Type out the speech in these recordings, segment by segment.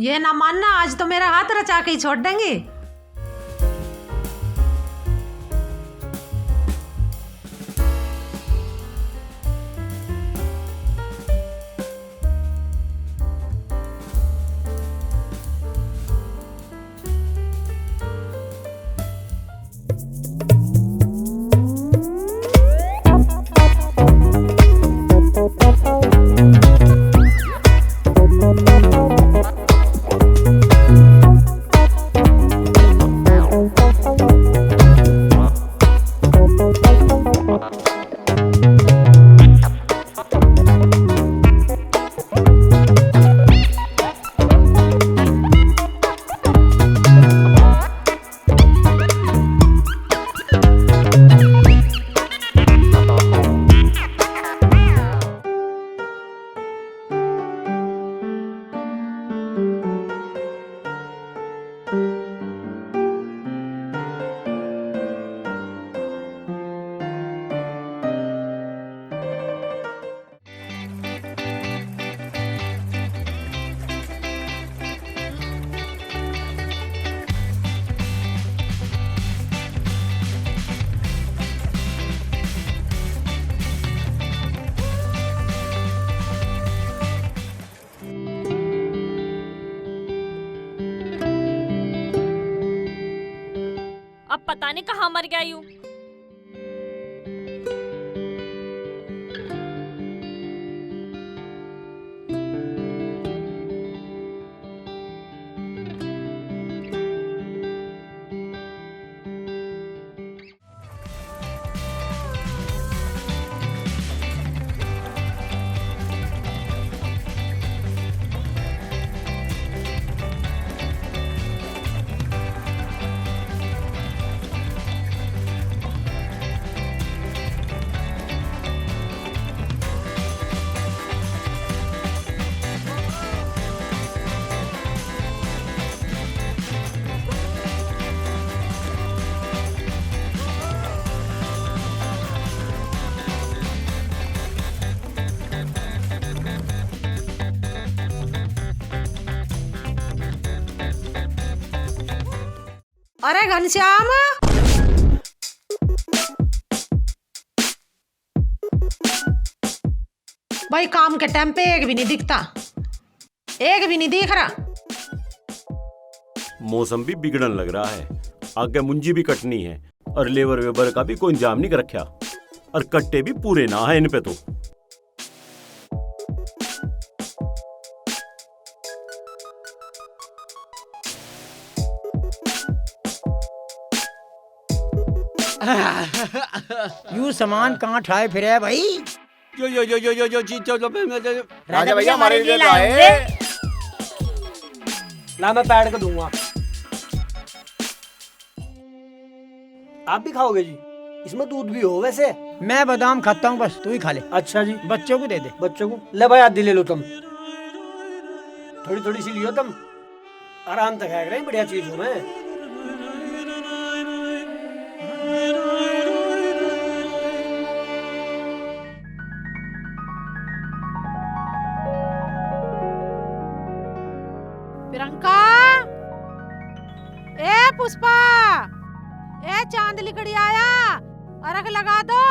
ये ना मानना, आज तो मेरा हाथ रचा के ही छोड़ देंगे। अब पता नहीं कहाँ मर गया यूं। अरे घनश्याम, भाई काम के टाइम पे एक भी नहीं दिखता, एक भी नहीं दिख रहा। मौसम भी बिगड़न लग रहा है, आगे मुंजी भी कटनी है और लेबर वेबर का भी कोई इंतजाम नहीं कर रखा, और कट्टे भी पूरे ना है इन पे तो। यू सामान कहाँ ठाए फिरे है भाई? राजा भैया हमारे लिए लाए। ला मैं पैड कर दूंगा। आप भी खाओगे जी? इसमें दूध भी हो वैसे। मैं बादाम खाता हूँ, बस तू ही खा ले। अच्छा जी। बच्चों को दे दे। बच्चों को ले भाई, आधी ले लो तुम, थोड़ी थोड़ी सी लियो तुम, आराम तक खाएगा, बढ़िया चीज हो। मैं प्रियंका, ए पुष्पा, ए चांद लिकड़ी आया, अर्घ लगा दो।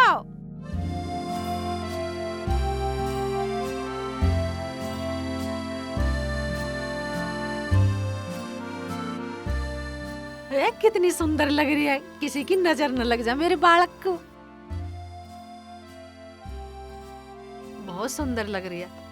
ए कितनी सुंदर लग रही है, किसी की नजर न लग जाए मेरे बालक को। बहुत सुंदर लग रही है।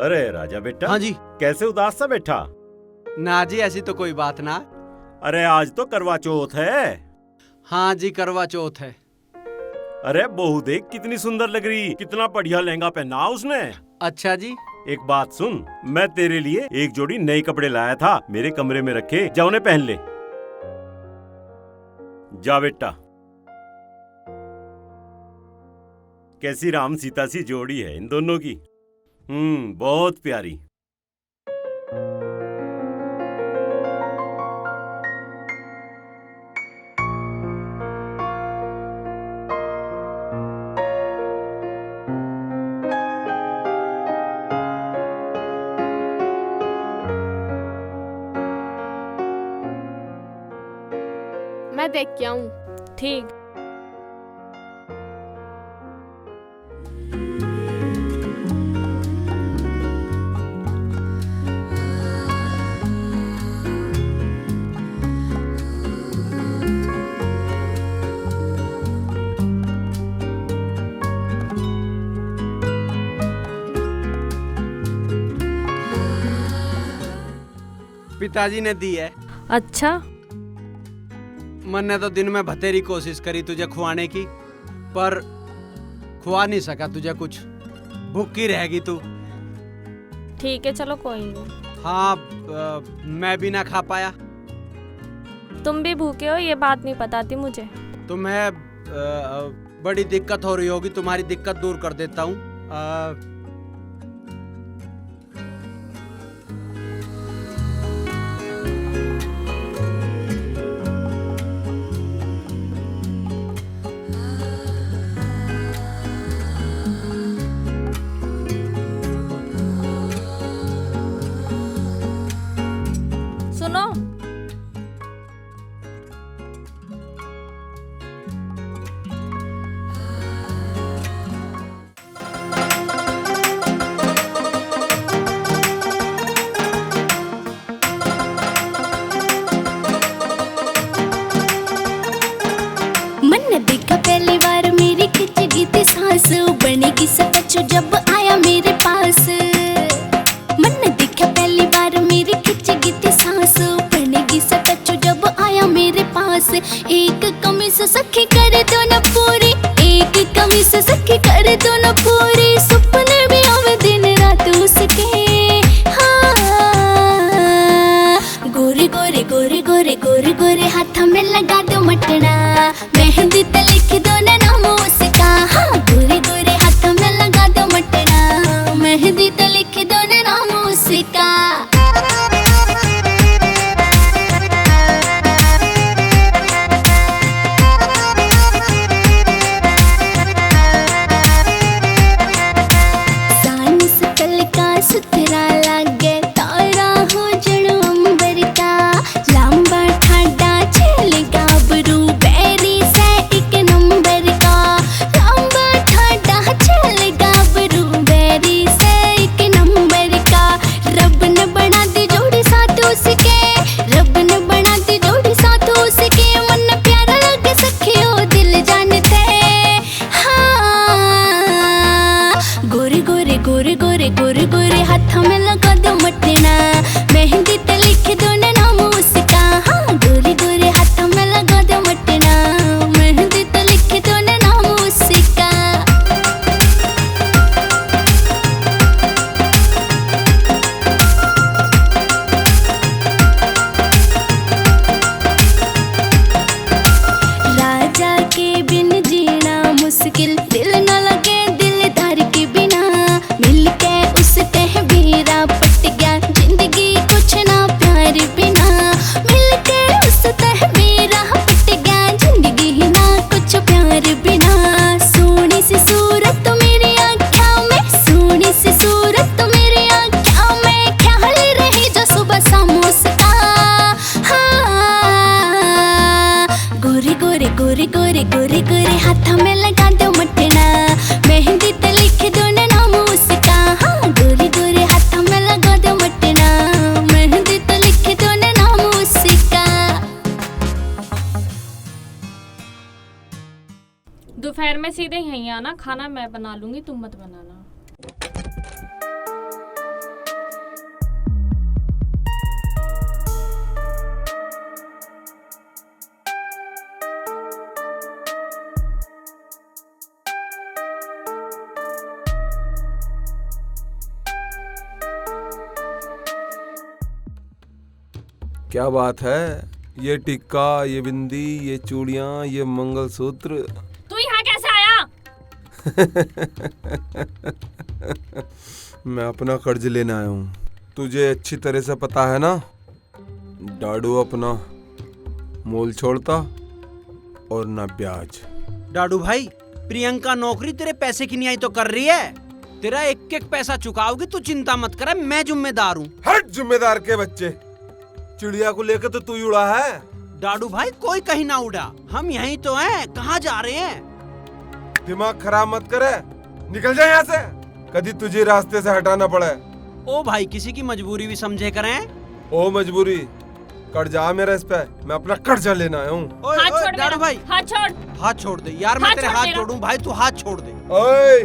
अरे राजा बेटा। हाँ जी। कैसे उदास सा बैठा? ना जी, ऐसी तो कोई बात ना। अरे आज तो करवा चौथ है। हाँ जी, करवा चौथ है। अरे बहू देख कितनी सुंदर लग रही, कितना बढ़िया लहंगा पहना उसने। अच्छा जी। एक बात सुन, मैं तेरे लिए एक जोड़ी नए कपड़े लाया था, मेरे कमरे में रखे, जा उन्हें पहन ले। जा बेटा। कैसी राम सीता सी जोड़ी है इन दोनों की। बहुत प्यारी। मैं देख के आऊं। ठीक। पिताजी ने दी है। अच्छा, मैंने तो दिन में बथेरी कोशिश करी तुझे खुआने की, पर खुआ नहीं सका तुझे कुछ। भूखी रहेगी तू। ठीक है, चलो कोई नहीं। हाँ, मैं भी ना खा पाया। तुम भी भूखे हो ये बात नहीं पता थी मुझे। तुम्हें बड़ी दिक्कत हो रही होगी, तुम्हारी दिक्कत दूर कर देता हूँ। सुनो, मन देखा पहली बार मेरी खिंच गई थी सांस, बनेगी सच जब आया मेरे पास। मन देखा पहली बार मेरी खिंच गई थी सांस, बनेगी सच जब आया मेरे पास। एक कमीज सखी कर दो न पूरी, एक कमीज सखी कर दो न पूरी, सपने भी आवे दिन रात उसके। हाँ, गोरे गोरे गोरे गोरे गोरे गोरे हाथ में लगा दो मटना, मेहंदी पे लिख दो ना नाम उसका। हाँ, गोरे गोरे हाथ में लगा दो मटना, मेहंदी पे लिख दो ना नाम उसका। सुथरा लागे तारा हो जड़ो अंबर का, लंबा ठाडा छेल गाबरू बैरी से एक नंबर का। लंबा ठाडा छेल गाबरू बैरी से एक नंबर का। रब ने बना दी जोड़ी साथ उसके, रब ने बना दी जोड़ी साथ उसके। मन प्यारा लगे सखियो दिल जानते। हाँ, गोरे गोरे गोरे गोरे गोरे गोरे हाथ में लगा दो मटना, मेहंदी पे लिख दो ना नाम उसका। हाँ, गोरे गोरे हाथ में लगा दो मटना, मेहंदी पे लिख दो ना नाम उसका। राजा के बिन जीना मुश्किल, दिल न लगे दिलदार के बिना। मिलके उससे बेरा पट गया जिंदगी कुछ ना प्यार बिना। मिलके उससे बेरा पट गया जिंदगी ना कुछ प्यार बिना। सोनी सी सूरत मेरी आँखों में, सोनी सी सूरत मेरी आँखों में, ख्याल रही जो सुबह शाम उसका। हाँ, गोरे गोरे गोरे गोरे गोरे गोरे हाथ में लगा दो मटना, मेहंदी पे लिख दो ना नाम उसका। हाँ, गोरे गोरे हाथ में लगा दो मटना, मेहंदी पे लिख दो ना नाम उसका। दोपहर में सीधे यहीं आना, खाना मैं बना लूंगी, तुम मत बनाना। क्या बात है? ये टिक्का, ये बिंदी, ये चूड़ियां, ये मंगलसूत्र। तू यहाँ कैसे आया? मैं अपना कर्ज लेने आया हूँ। तुझे अच्छी तरह से पता है ना, डाडू अपना मोल छोड़ता और ना ब्याज। डाडू भाई, प्रियंका नौकरी तेरे पैसे की नहीं आई तो कर रही है। तेरा एक एक पैसा चुकाओगी, तू चिंता मत कर, मैं जिम्मेदार हूँ। हट जिम्मेदार के बच्चे, चिड़िया को लेकर तो तू ही उड़ा है। डाडू भाई कोई कहीं ना उड़ा, हम यहीं तो हैं, कहाँ जा रहे हैं? दिमाग खराब मत करे, निकल जा यहाँ से, कभी तुझे रास्ते से हटाना पड़े। ओ भाई, किसी की मजबूरी भी समझे करें। ओ मजबूरी, कर्जा मेरा इस पे, मैं अपना कर्जा लेना आया हूँ। हाथ छोड़ डाडू मेरा, भाई, हाथ छोड़। हाथ छोड़ दे यार, मैं हाथ तेरे छोड़ हाथ मेरा। जोड़ूं भाई, तू हाथ छोड़ दे। ओए,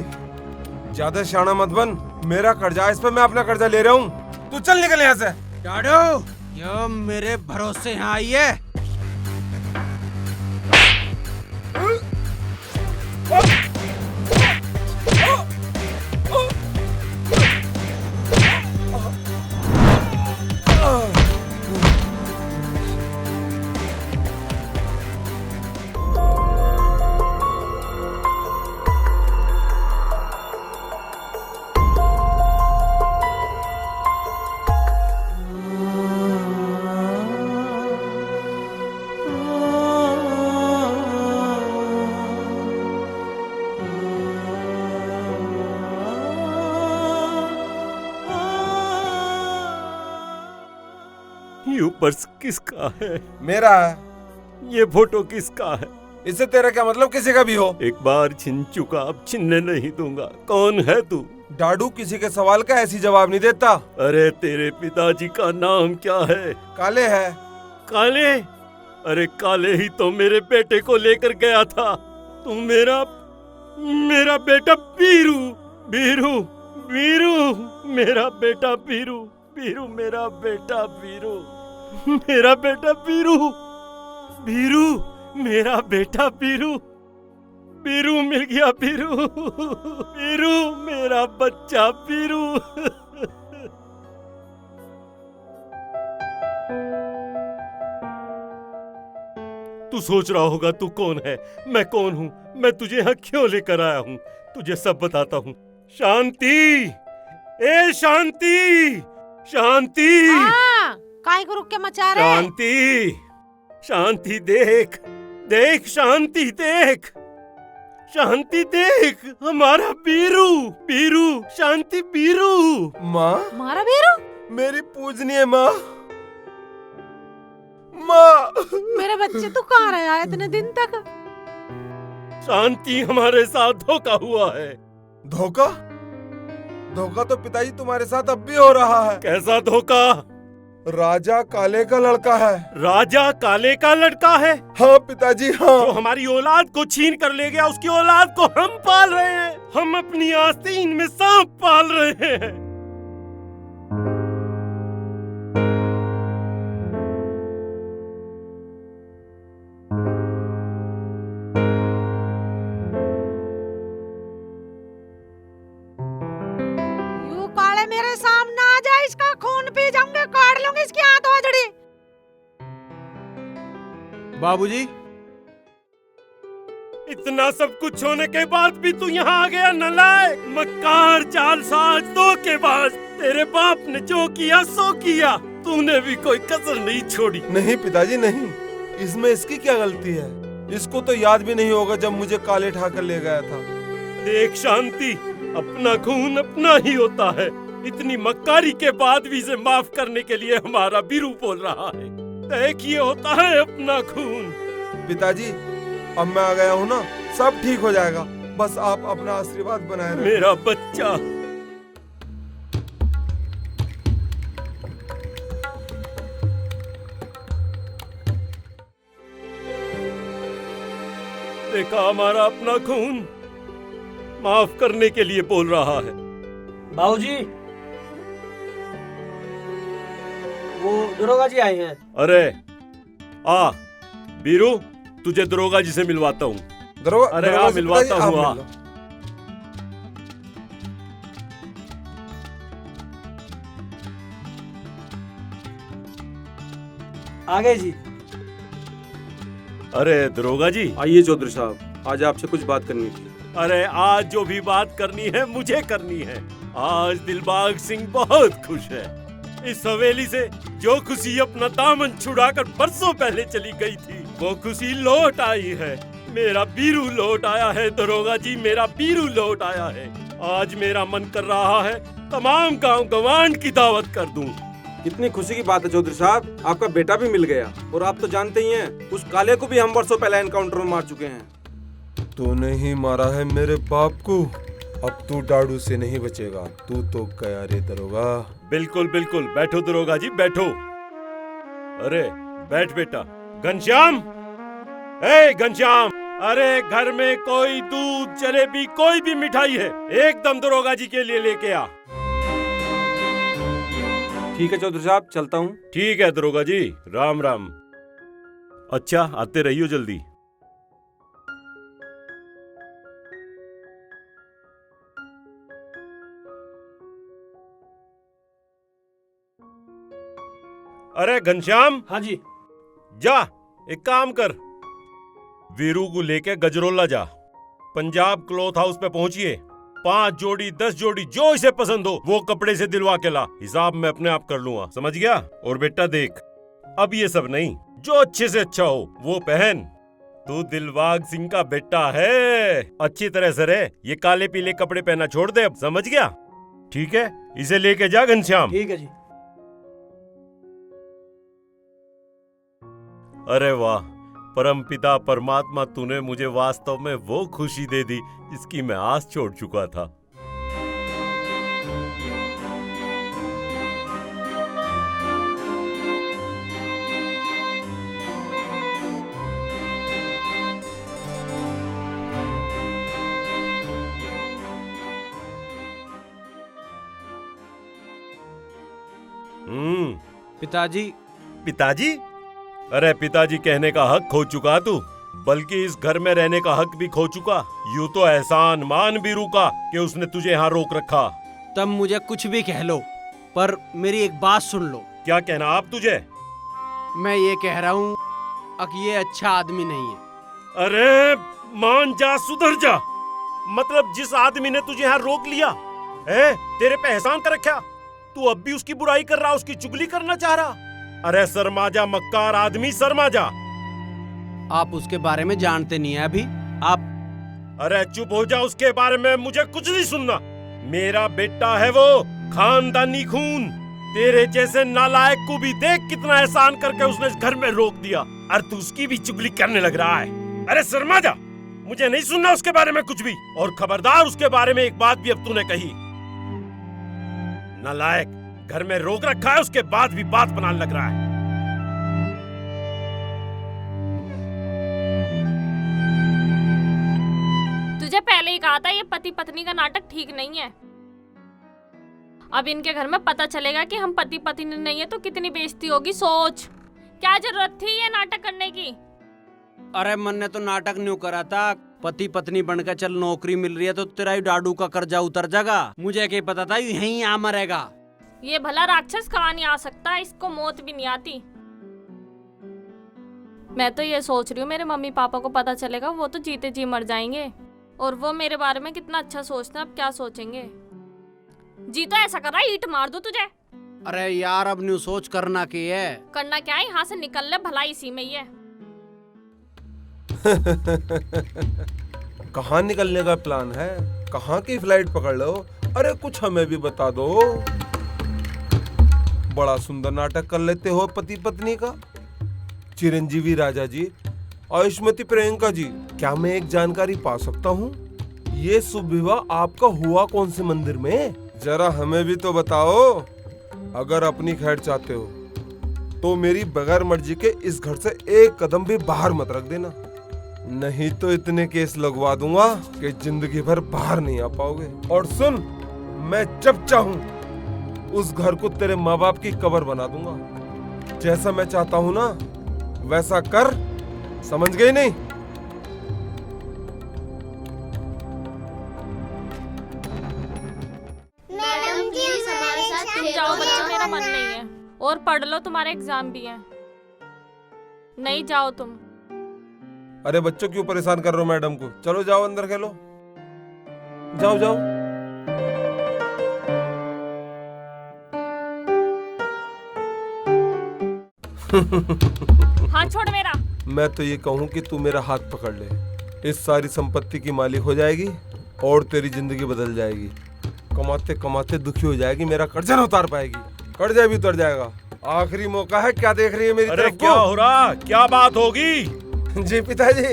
ज्यादा शाना मत बन, मेरा कर्जा इस पे, मैं अपना कर्जा ले रहा हूँ। तू चल निकल यहाँ से। डाडू, ये मेरे भरोसे यहाँ आई है। ये पर्स किसका है? मेरा है। ये फोटो किसका है? इससे तेरा क्या मतलब, किसी का भी हो। एक बार छिन चुका, अब छिनने नहीं दूंगा। कौन है तू? डाडू किसी के सवाल का ऐसी जवाब नहीं देता। अरे तेरे पिताजी का नाम क्या है? काले है। काले? अरे काले ही तो मेरे बेटे को लेकर गया था। तू मेरा बेटा बीरू, बीरू, बीरू, मेरा बेटा बीरू, बीरू, मेरा बेटा बीरू, मेरा बेटा बीरू, बीरू, मेरा बेटा बीरू, बीरू मिल गया, बीरू, बीरू, मेरा बच्चा बीरू। तू सोच रहा होगा तू कौन है, मैं कौन हूँ, मैं तुझे यहाँ क्यों लेकर आया हूँ, तुझे सब बताता हूँ। शांति, ए शांति, शांति, हाँ, काहे को रुक के मचा रहे? शांति, शांति देख, देख शांति देख, शांति देख, हमारा बीरू, बीरू, शांति बीरू। माँ, हमारा बीरू? मेरी पूजनीय माँ, माँ। मेरे बच्चे तू कहाँ रहा है इतने दिन तक? शांति, हमारे साथ धोखा हुआ है। धोखा? धोखा तो पिताजी तुम्हारे साथ अब भी हो रहा है। कैसा धोखा? राजा काले का लड़का है। राजा काले का लड़का है? हाँ पिताजी, हाँ। जो हमारी औलाद को छीन कर ले गया, उसकी औलाद को हम पाल रहे हैं। हम अपनी आस्तीन में सांप पाल रहे हैं। यू काले मेरे सामने आ जा, इसका खून पी जाऊंगे, काट लूंगी इसकी हाथ वाजड़ी। बाबूजी, इतना सब कुछ होने के बाद भी तू यहाँ आ गया, नालायक, मक्कार, जालसाज, धोखेबाज। तेरे बाप ने जो किया सो किया, तूने भी कोई कसर नहीं छोड़ी। नहीं पिताजी नहीं, इसमें इसकी क्या गलती है? इसको तो याद भी नहीं होगा जब मुझे काले ठाकर ले गया था। देख शांति, अपना खून अपना ही होता है। इतनी मक्कारी के बाद भी इसे माफ करने के लिए हमारा बीरू बोल रहा है। देख, ये होता है अपना खून। पिताजी, अब मैं आ गया हूँ ना, सब ठीक हो जाएगा, बस आप अपना आशीर्वाद बनाए रखें। मेरा बच्चा। देखा, हमारा अपना खून माफ करने के लिए बोल रहा है। बाबूजी, वो दरोगा जी आए हैं। अरे आ बीरू, तुझे दरोगा जी से मिलवाता हूँ। अरे आ, मिलवाता हूँ, आ। आ गए जी। अरे दरोगा जी, आइए चौधरी साहब, आज आपसे कुछ बात करनी थी। अरे आज जो भी बात करनी है मुझे करनी है। आज दिलबाग सिंह बहुत खुश है। इस हवेली से जो खुशी अपना दामन छुड़ाकर बरसों पहले चली गई थी, वो खुशी लौट आई है। मेरा बीरू लौट आया है दरोगा जी, मेरा बीरू लौट आया है। आज मेरा मन कर रहा है तमाम गांव गवांड की दावत कर दूं। कितनी खुशी की बात है चौधरी साहब, आपका बेटा भी मिल गया। और आप तो जानते ही हैं, उस काले को भी हम वर्षों पहले एनकाउंटर में मार चुके हैं। तूने ही मारा है मेरे बाप को, अब तू डाडू से नहीं बचेगा। तू तो गया रे दरोगा। बिल्कुल बिल्कुल, बैठो दरोगा जी बैठो। अरे बैठ बेटा। घनश्याम, ए घनश्याम, अरे घर में कोई दूध जलेबी कोई भी मिठाई है एकदम दरोगा जी के लिए लेके आ। ठीक है चौधरी साहब, चलता हूँ। ठीक है दरोगा जी, राम राम। अच्छा आते रहियो जल्दी। अरे घनश्याम। हाँ जी। जा एक काम कर, वीरू को लेके गजरोला जा। पंजाब क्लॉथ हाउस पे पहुंचिए। 5 जोड़ी 10 जोड़ी जो इसे पसंद हो वो कपड़े से दिलवा के ला। हिसाब मैं अपने आप कर लूंगा, समझ गया? और बेटा देख, अब ये सब नहीं, जो अच्छे से अच्छा हो वो पहन। तू दिलबाग सिंह का बेटा है, अच्छी तरह से रहे। ये काले पीले कपड़े पहना छोड़ दे अब, समझ गया? ठीक है, इसे लेके जा घनश्याम। ठीक है जी। अरे वाह, परमपिता परमात्मा, तूने मुझे वास्तव में वो खुशी दे दी जिसकी मैं आस छोड़ चुका था। पिताजी। पिताजी? अरे पिताजी कहने का हक खो चुका तू, बल्कि इस घर में रहने का हक भी खो चुका। यूं तो एहसान मान बीरू का कि उसने तुझे यहाँ रोक रखा। तब मुझे कुछ भी कह लो, पर मेरी एक बात सुन लो। क्या कहना आप तुझे? मैं ये कह रहा हूँ कि ये अच्छा आदमी नहीं है। अरे मान जा, सुधर जा। मतलब जिस आदमी ने तुझे यहाँ रोक लिया है, तेरे पे एहसान कर रखा, तू अब भी उसकी बुराई कर रहा, उसकी चुगली करना चाह रहा। अरे शर्माजा मक्कार आदमी, शर्माजा। आप उसके बारे में जानते नहीं है अभी आप। अरे चुप हो जा, उसके बारे में मुझे कुछ नहीं सुनना। मेरा बेटा है वो, खानदानी खून। तेरे जैसे नालायक को भी देख कितना एहसान करके उसने इस घर में रोक दिया, और तू उसकी भी चुगली करने लग रहा है। अरे शर्माजा, मुझे नहीं सुनना उसके बारे में कुछ भी। और खबरदार, उसके बारे में एक बात भी अब तूने कही। नालायक, घर में रोक रखा है, उसके बाद भी बात बनाने लग रहा है। तुझे पहले ही कहा था ये पति पत्नी का नाटक ठीक नहीं है। अब इनके घर में पता चलेगा कि हम पति पत्नी नहीं है तो कितनी बेइज्जती होगी। सोच, क्या जरूरत थी ये नाटक करने की? अरे मन ने तो नाटक नहीं करा था। पति पत्नी बनकर चल, नौकरी मिल रही है तो तेरा ही डाडू का कर्जा उतर जाएगा। मुझे क्या पता था यहीं आ मरेगा। ये भला राक्षस कहाँ नहीं आ सकता, इसको मौत भी नहीं आती। मैं तो ये सोच रही हूँ मेरे मम्मी पापा को पता चलेगा वो तो जीते जी मर जाएंगे, और वो मेरे बारे में कितना अच्छा सोचते हैं, अब क्या सोचेंगे। जी तो ऐसा कर रहा है, ईंट मार दूं तुझे। अरे यार, अब न्यू सोच करना की है। करना क्या है, यहाँ से निकल ले, भला इसी में ही है। कहाँ निकलने का प्लान है? कहाँ की फ्लाइट पकड़ लो? अरे कुछ हमें भी बता दो। बड़ा सुंदर नाटक कर लेते हो पति पत्नी का। चिरंजीवी राजा जी, आयुष्मती प्रियंका जी, क्या मैं एक जानकारी पा सकता हूँ? ये शुभ विवाह आपका हुआ कौन से मंदिर में? जरा हमें भी तो बताओ। अगर अपनी खैर चाहते हो तो मेरी बगैर मर्जी के इस घर से एक कदम भी बाहर मत रख देना, नहीं तो इतने केस लगवा दूंगा कि जिंदगी भर बाहर नहीं आ पाओगे। और सुन, मैं जब चाहूं उस घर को तेरे माँ बाप की कब्र बना दूंगा। जैसा मैं चाहता हूं ना वैसा कर, समझ गई नहीं? मैडम जी हमारे साथ तुम जाओ बच्चों, मेरा मन नहीं है। और पढ़ लो, तुम्हारे एग्जाम भी हैं। नहीं जाओ तुम। अरे बच्चों क्यों परेशान कर रहे हो मैडम को? चलो जाओ अंदर खेलो। जाओ जाओ। हाथ छोड़ मेरा। मैं तो ये कहूँ कि तू मेरा हाथ पकड़ ले, इस सारी संपत्ति की मालिक हो जाएगी और तेरी जिंदगी बदल जाएगी। कमाते कमाते दुखी हो जाएगी, मेरा कर्जा न उतार पाएगी, कर्जा भी उतर जाएगा। आखिरी मौका है, क्या देख रही है मेरी अरे तरफ क्या को? हो रहा, क्या बात होगी? जी पिताजी,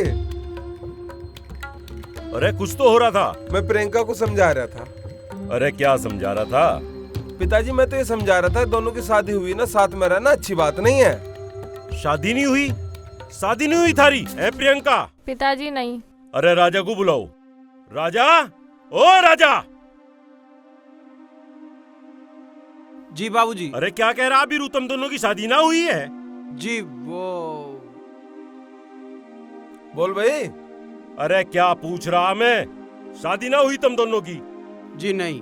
अरे कुछ तो हो रहा था। मैं प्रियंका को समझा रहा था। अरे क्या समझा रहा था? पिताजी मैं तो ये समझा रहा था, दोनों की शादी हुई ना, साथ में रहना अच्छी बात नहीं है। शादी नहीं हुई? शादी नहीं हुई थारी है प्रियंका? पिताजी नहीं। अरे राजा को बुलाओ। राजा, ओ राजा। जी बाबूजी। अरे क्या कह रहा अभी? तुम दोनों की शादी ना हुई है? जी वो बोल भाई। अरे क्या पूछ रहा मैं? शादी ना हुई तुम दोनों की? जी नहीं।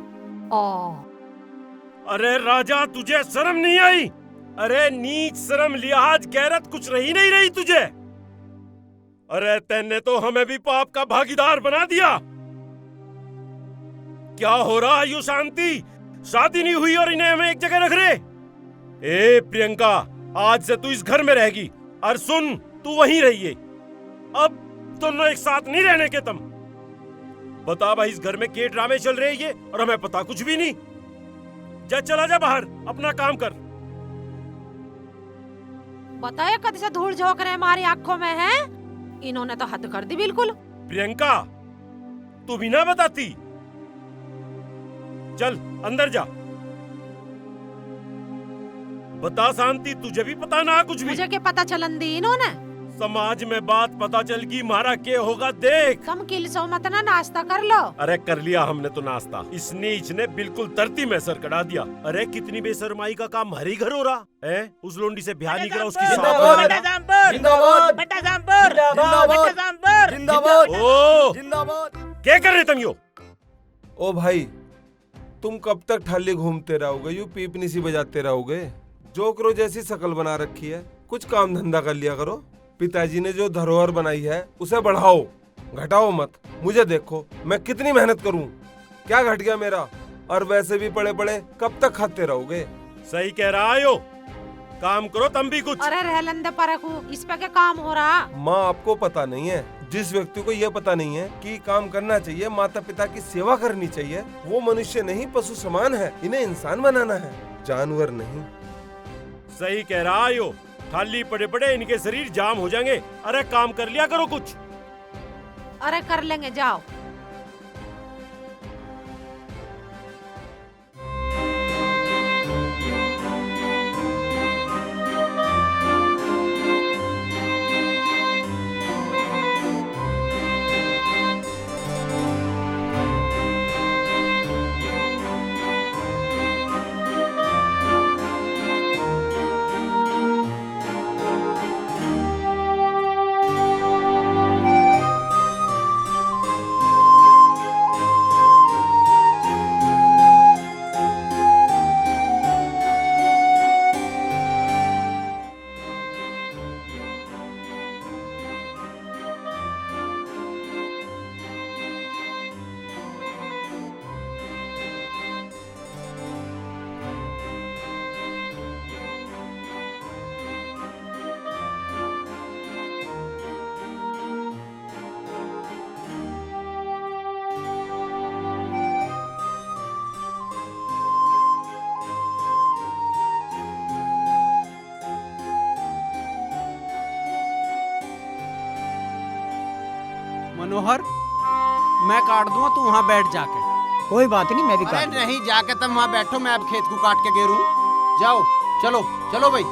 अरे राजा, तुझे शर्म नहीं आई? अरे नीच, शर्म, लिहाज, गैरत कुछ रही नहीं रही तुझे? अरे तेने तो हमें भी पाप का भागीदार बना दिया। क्या हो रहा है? यू शांति, शादी नहीं हुई और इन्हें हमें एक जगह रख रहे। ए प्रियंका, आज से तू इस घर में रहेगी, और सुन, तू वहीं रहिए। अब दोनों एक साथ नहीं रहने के तुम। बता भाई, इस घर में के ड्रामे चल रहे ये और हमें पता कुछ भी नहीं। जा, चला जा बाहर, अपना काम कर। बताया कद से धूल झोंक रहे हमारी आंखों में है। इन्होंने तो हद कर दी बिल्कुल। प्रियंका, तू भी ना बताती। चल अंदर जा। बता शांति, तुझे भी पता ना कुछ भी? मुझे क्या पता चलन दी इन्होंने? समाज में बात पता चल गई, मारा के होगा देख। तुम किलसो मत ना, नाश्ता कर लो। अरे कर लिया हमने तो नाश्ता। इस नीच ने बिल्कुल धरती में सर कटा दिया। अरे कितनी बेशर्माई का काम हरी घर हो रहा है। उस लोंडी से ब्याह नहीं करा, उसकी क्या कर रहे तुम यो? ओ भाई, तुम कब तक ठाली घूमते रहोगे, यूं पीपनी सी बजाते रहोगे? जोकरो जैसी शकल बना रखी है, कुछ काम धंधा कर लिया करो। पिताजी ने जो धरोहर बनाई है उसे बढ़ाओ, घटाओ मत। मुझे देखो, मैं कितनी मेहनत करूं, क्या घट गया मेरा? और वैसे भी पड़े पड़े कब तक खाते रहोगे? सही कह रहा है यो, काम करो तुम भी कुछ। अरे रह लंदे परखू, इस पे क्या काम हो रहा? माँ, आपको पता नहीं है, जिस व्यक्ति को यह पता नहीं है कि काम करना चाहिए, माता पिता की सेवा करनी चाहिए, वो मनुष्य नहीं, पशु समान है। इन्हें इंसान बनाना है, जानवर नहीं। सही कह रहा है यो, खाली पड़े पड़े इनके शरीर जाम हो जाएंगे। अरे काम कर लिया करो कुछ। अरे कर लेंगे, जाओ। मनोहर, मैं काट दूंगा, तू वहाँ बैठ जाके। कोई बात नहीं, मैं भी अरे काट दूंगा। नहीं, जाके तुम वहाँ बैठो, मैं अब खेत को काट के गेरूं। जाओ, चलो चलो भाई।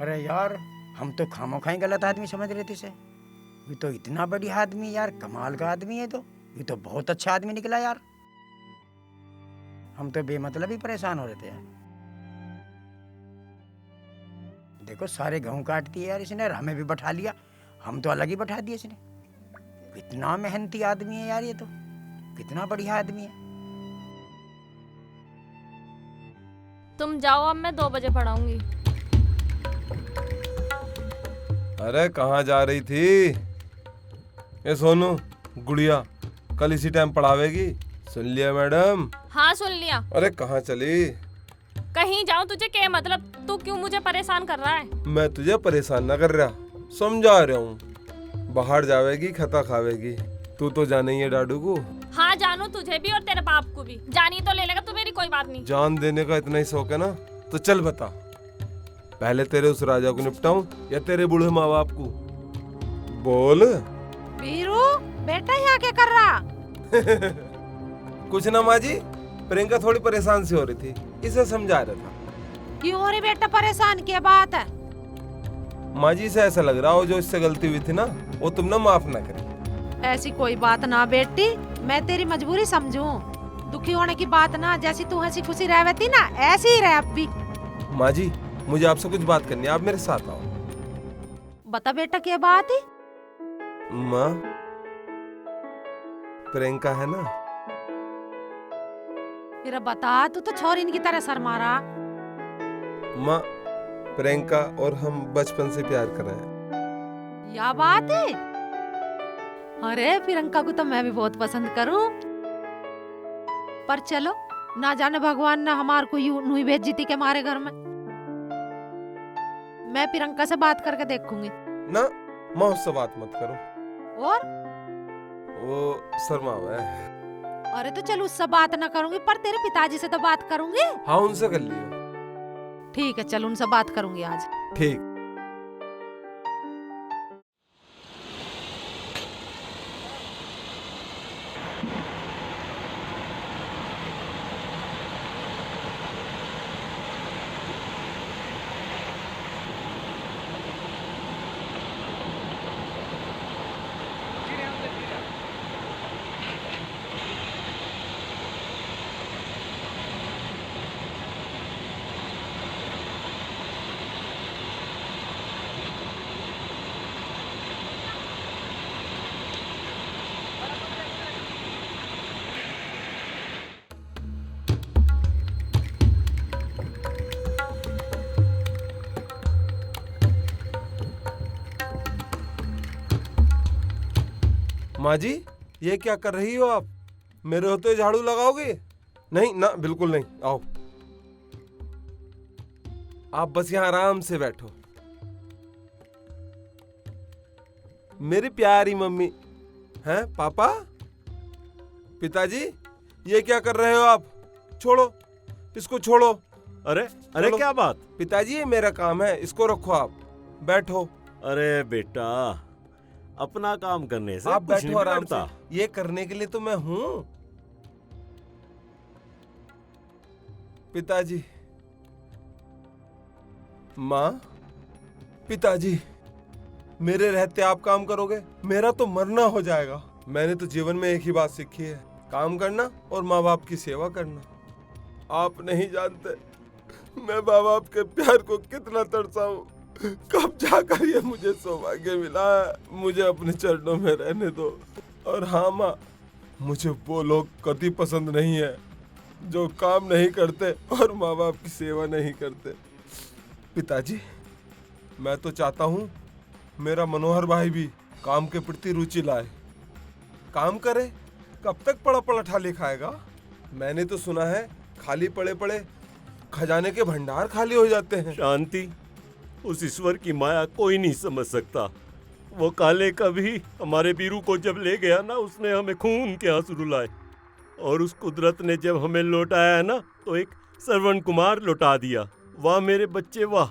अरे यार, हम तो खामोखाई गलत आदमी समझ रहे थे इसे। ये तो इतना बढ़िया आदमी यार, कमाल का आदमी है। तो ये तो बहुत अच्छा आदमी निकला यार। हम तो बेमतलब ही परेशान हो रहे थे यार। देखो सारे गेहूं काट दिए यार इसने, और हमें भी बैठा लिया। हम तो अलग ही बैठा दिए इसने। कितना मेहनती आदमी है यार ये तो, कितना बढ़िया आदमी है। तुम जाओ, अब मैं 2 बजे पढ़ाऊंगी। अरे कहाँ जा रही थी? ये सोनू, गुड़िया कल इसी टाइम पढ़ावेगी, सुन लिया मैडम? हाँ सुन लिया। अरे कहाँ चली? कहीं जाऊं, तुझे क्या मतलब? तू क्यों मुझे परेशान कर रहा है? मैं तुझे परेशान ना कर रहा, समझा रहा हूँ। बाहर जावेगी खता खावेगी, तू तो जाने ही है डाडू को। हाँ जानू, तुझे भी और तेरे बाप को भी। जानी तो ले लेगा तू, मेरी कोई बात नहीं। जान देने का इतना ही शौक है ना, तो चल बता, पहले तेरे उस राजा को निपटाऊं या तेरे बूढ़े माँ बाप को? बोल। वीरू, बेटा यहाँ क्या कर रहा? कुछ ना माँ जी, प्रियंका थोड़ी परेशान सी हो रही थी, इसे समझा रहा था। क्यों रे बेटा परेशान, क्या बात है? माँ जी से ऐसा लग रहा हो जो इससे गलती हुई थी ना, वो तुम ना माफ ना करें। ऐसी कोई बात ना बेटी, मैं तेरी मजबूरी समझूं। दुखी होने की बात ना, जैसी तू हंसी खुशी रहती ना, ऐसी ही रह अब भी। माँ जी, मुझे आपसे कुछ बात करनी है, आप मेरे साथ आओ। बता बेटा क्या बात है? माँ, प्रियंका है ना? फिर बता, तू तो छोरी की तरह सर मारा। माँ, प्रियंका और हम बचपन से प्यार कर रहे हैं। या बात है? अरे प्रियंका को तो मैं भी बहुत पसंद करूं, पर चलो, ना जाने भगवान ने हमार को यूं नहीं भेज जीती के हमारे घर में। मैं प्रियंका से बात करके देखूंगी। ना माँ, उससे बात मत करो। और वो शर्मा हुआ है। अरे तो चलो, उससे बात ना करूंगी, पर तेरे पिताजी से तो बात करूंगी। हाँ, उनसे कर लियो। ठीक है, चल उनसे बात करूंगी आज। ठीक। माँ जी, ये क्या कर रही हो आप? मेरे होते झाड़ू लगाओगे? नहीं ना, बिल्कुल नहीं। आओ, आप बस यहाँ आराम से बैठो। मेरी प्यारी मम्मी। हैं पापा? पिताजी, ये क्या कर रहे हो आप? छोड़ो, इसको छोड़ो। अरे अरे चलो। क्या बात? पिताजी, ये मेरा काम है, इसको रखो, आप बैठो। अरे बेटा, अपना काम करने से आप कुछ बैठो नहीं आराम बिगड़ता। से, ये करने के लिए तो मैं हूं। पिताजी, माँ, पिताजी, मेरे रहते आप काम करोगे? मेरा तो मरना हो जाएगा। मैंने तो जीवन में एक ही बात सीखी है, काम करना और माँ बाप की सेवा करना। आप नहीं जानते मैं माँ बाप के प्यार को कितना तरसा हूँ। कब जाकर ये मुझे सौभाग्य मिला है। मुझे अपने चरणों में रहने दो। और हाँ माँ, मुझे वो लोग कभी पसंद नहीं है जो काम नहीं करते और माँ बाप की सेवा नहीं करते। पिताजी, मैं तो चाहता हूँ मेरा मनोहर भाई भी काम के प्रति रुचि लाए, काम करे। कब तक पड़ा पड़ा ठाली खाएगा? मैंने तो सुना है खाली पड़े पड़े खजाने के भंडार खाली हो जाते हैं। शांति, उस ईश्वर की माया कोई नहीं समझ सकता। वो काले कभी हमारे बीरू को जब ले गया ना, उसने हमें खून के आंसू रुलाए, और उस कुदरत ने जब हमें लौटाया है ना, तो एक श्रवण कुमार लौटा दिया। वाह मेरे बच्चे वाह,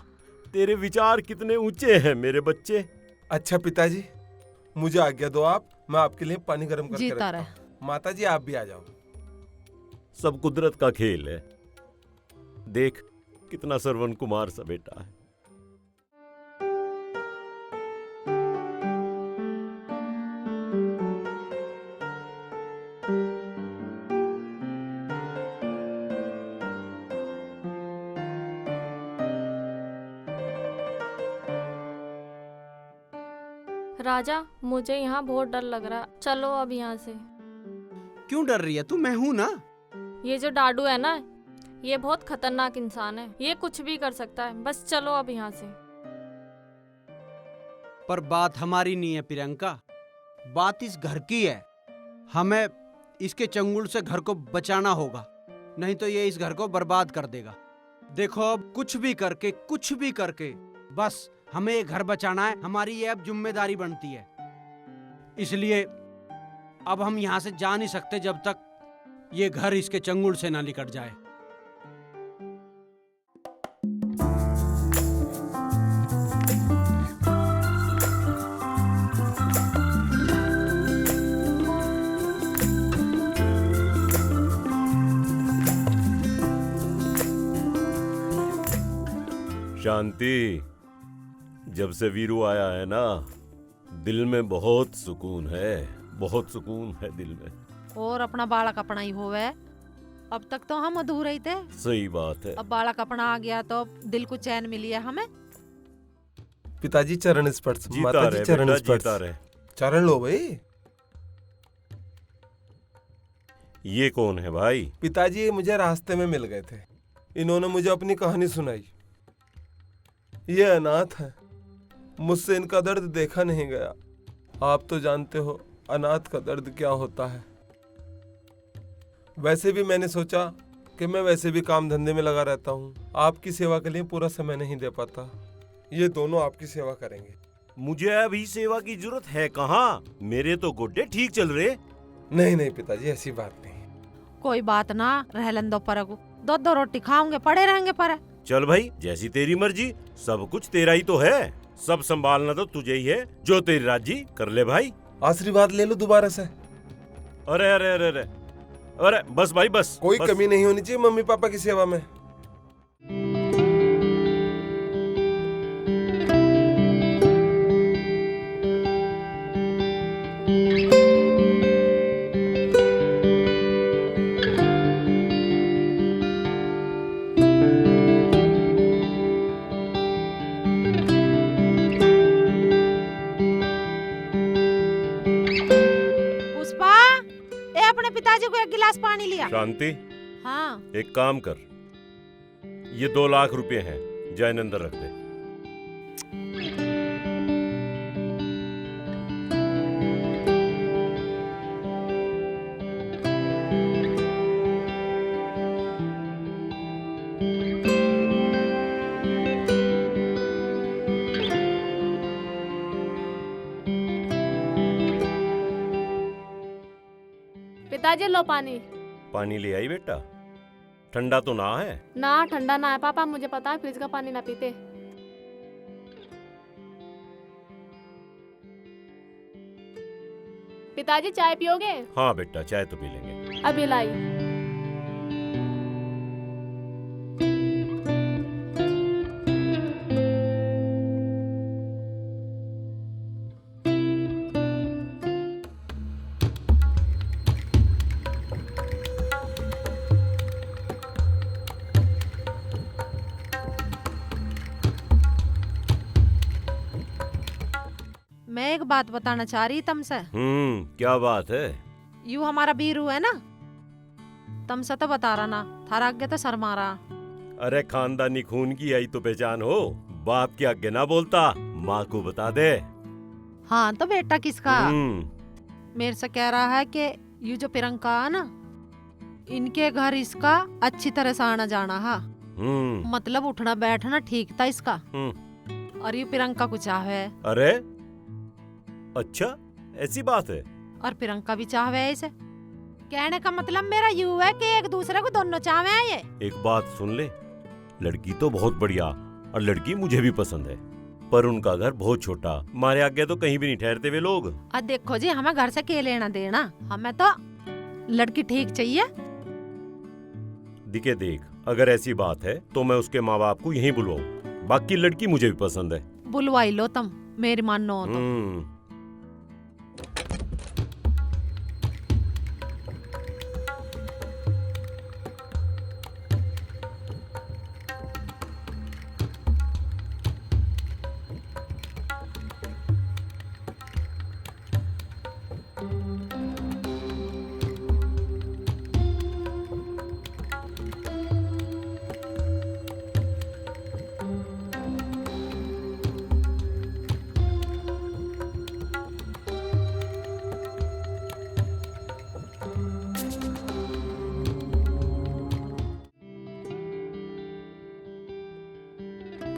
तेरे विचार कितने ऊंचे हैं मेरे बच्चे। अच्छा पिताजी, मुझे आज्ञा दो आप, मैं आपके लिए पानी गर्म करके जीता रखता हूं। माता जी, आप भी आ जाओ। सब कुदरत का खेल है। देख कितना श्रवण कुमार सा बेटा है। राजा, मुझे यहाँ बहुत डर लग रहा, चलो अब यहाँ से। क्यों डर रही है तू? मैं हूं ना। ये जो डाडू है ना, ये बहुत खतरनाक इंसान है, ये कुछ भी कर सकता है, बस चलो अब यहाँ से। पर बात हमारी नहीं है प्रियंका, बात इस घर की है। हमें इसके चंगुल से घर को बचाना होगा, नहीं तो ये इस घर को बर्बाद कर देगा। देखो अब कुछ भी करके बस हमें ये घर बचाना है, हमारी ये अब जिम्मेदारी बनती है। इसलिए अब हम यहाँ से जा नहीं सकते जब तक ये घर इसके चंगुल से ना निकट जाए। शांति, जब से वीरू आया है ना, दिल में बहुत सुकून है दिल में। और अपना बालक अपना ही होवे, अब तक तो हम अधूरे ही थे। सही बात है। अब बालक अपना आ गया तो दिल को चैन मिली है हमें। पिताजी चरण स्पर्श, जीता माताजी रहे चरण बेटा, स्पर्श। जीता रहे। चरण लो भाई। ये कौन है भाई? पिताजी ये मुझे रास्ते में मिल गए थे, इन्होंने मुझे अपनी कहानी सुनाई। ये अनाथ है, मुझसे इनका दर्द देखा नहीं गया। आप तो जानते हो अनाथ का दर्द क्या होता है। वैसे भी मैंने सोचा कि मैं वैसे भी काम धंधे में लगा रहता हूँ, आपकी सेवा के लिए पूरा समय नहीं दे पाता। ये दोनों आपकी सेवा करेंगे। मुझे अभी सेवा की जरूरत है कहाँ, मेरे तो गोड्डे ठीक चल रहे। नहीं नहीं पिताजी, ऐसी बात नहीं। कोई बात ना, रहलन दो पर को, दो रोटी खाओगे पड़े रहेंगे पर। चल भाई, जैसी तेरी मर्जी, सब कुछ तेरा ही तो है, सब संभालना तो तुझे ही है, जो तेरी राजी कर ले भाई। आशीर्वाद ले लो दोबारा से। अरे अरे अरे अरे अरे बस भाई बस, कोई बस। कमी नहीं होनी चाहिए मम्मी पापा की सेवा में। पुष्पा, ए अपने पिताजी को एक गिलास पानी लिया। शांति, हाँ। एक काम कर, ये 2 लाख रुपए हैं, जैन अंदर रख दे। पिताजी लो पानी। पानी ले आई बेटा, ठंडा तो ना है? ना ठंडा ना है पापा, मुझे पता है फ्रिज का पानी ना पीते। पिताजी चाय पियोगे? हाँ बेटा, चाय तो पी लेंगे। अभी लाई। मैं एक बात बताना चाह रही तुमसे। क्या बात है? यू हमारा बीरू है ना, तुमसे तो बता रहा ना, थारा आगे तो शर्मा रहा। अरे खानदानी खून की आई तो पहचान हो, बाप के आगे ना बोलता, माँ को बता दे। हाँ तो बेटा किसका? हम्म। मेरे से कह रहा है कि यू जो प्रियंका है ना, इनके घर इसका अच्छी तरह से आना जाना है, मतलब उठना बैठना ठीक था इसका। और ये प्रियंका को चाहे। अरे अच्छा, ऐसी बात है? और प्रियंका भी चाहे ऐसे। कहने का मतलब मेरा यू है कि एक दूसरे को दोनों चाहे ये। एक बात सुन ले, लड़की तो बहुत बढ़िया और लड़की मुझे भी पसंद है, पर उनका घर बहुत छोटा, हमारे आगे तो कहीं भी नहीं ठहरते वे लोग। अब देखो जी, हमें घर से के लेना देना, हमें तो लड़की ठीक चाहिए। दिखे देख, अगर ऐसी बात है तो मैं उसके माँ बाप को यहीं बुलवाऊं, बाकी लड़की मुझे भी पसंद है। बुलवाई लो तुम, मेरी मानो हो तो।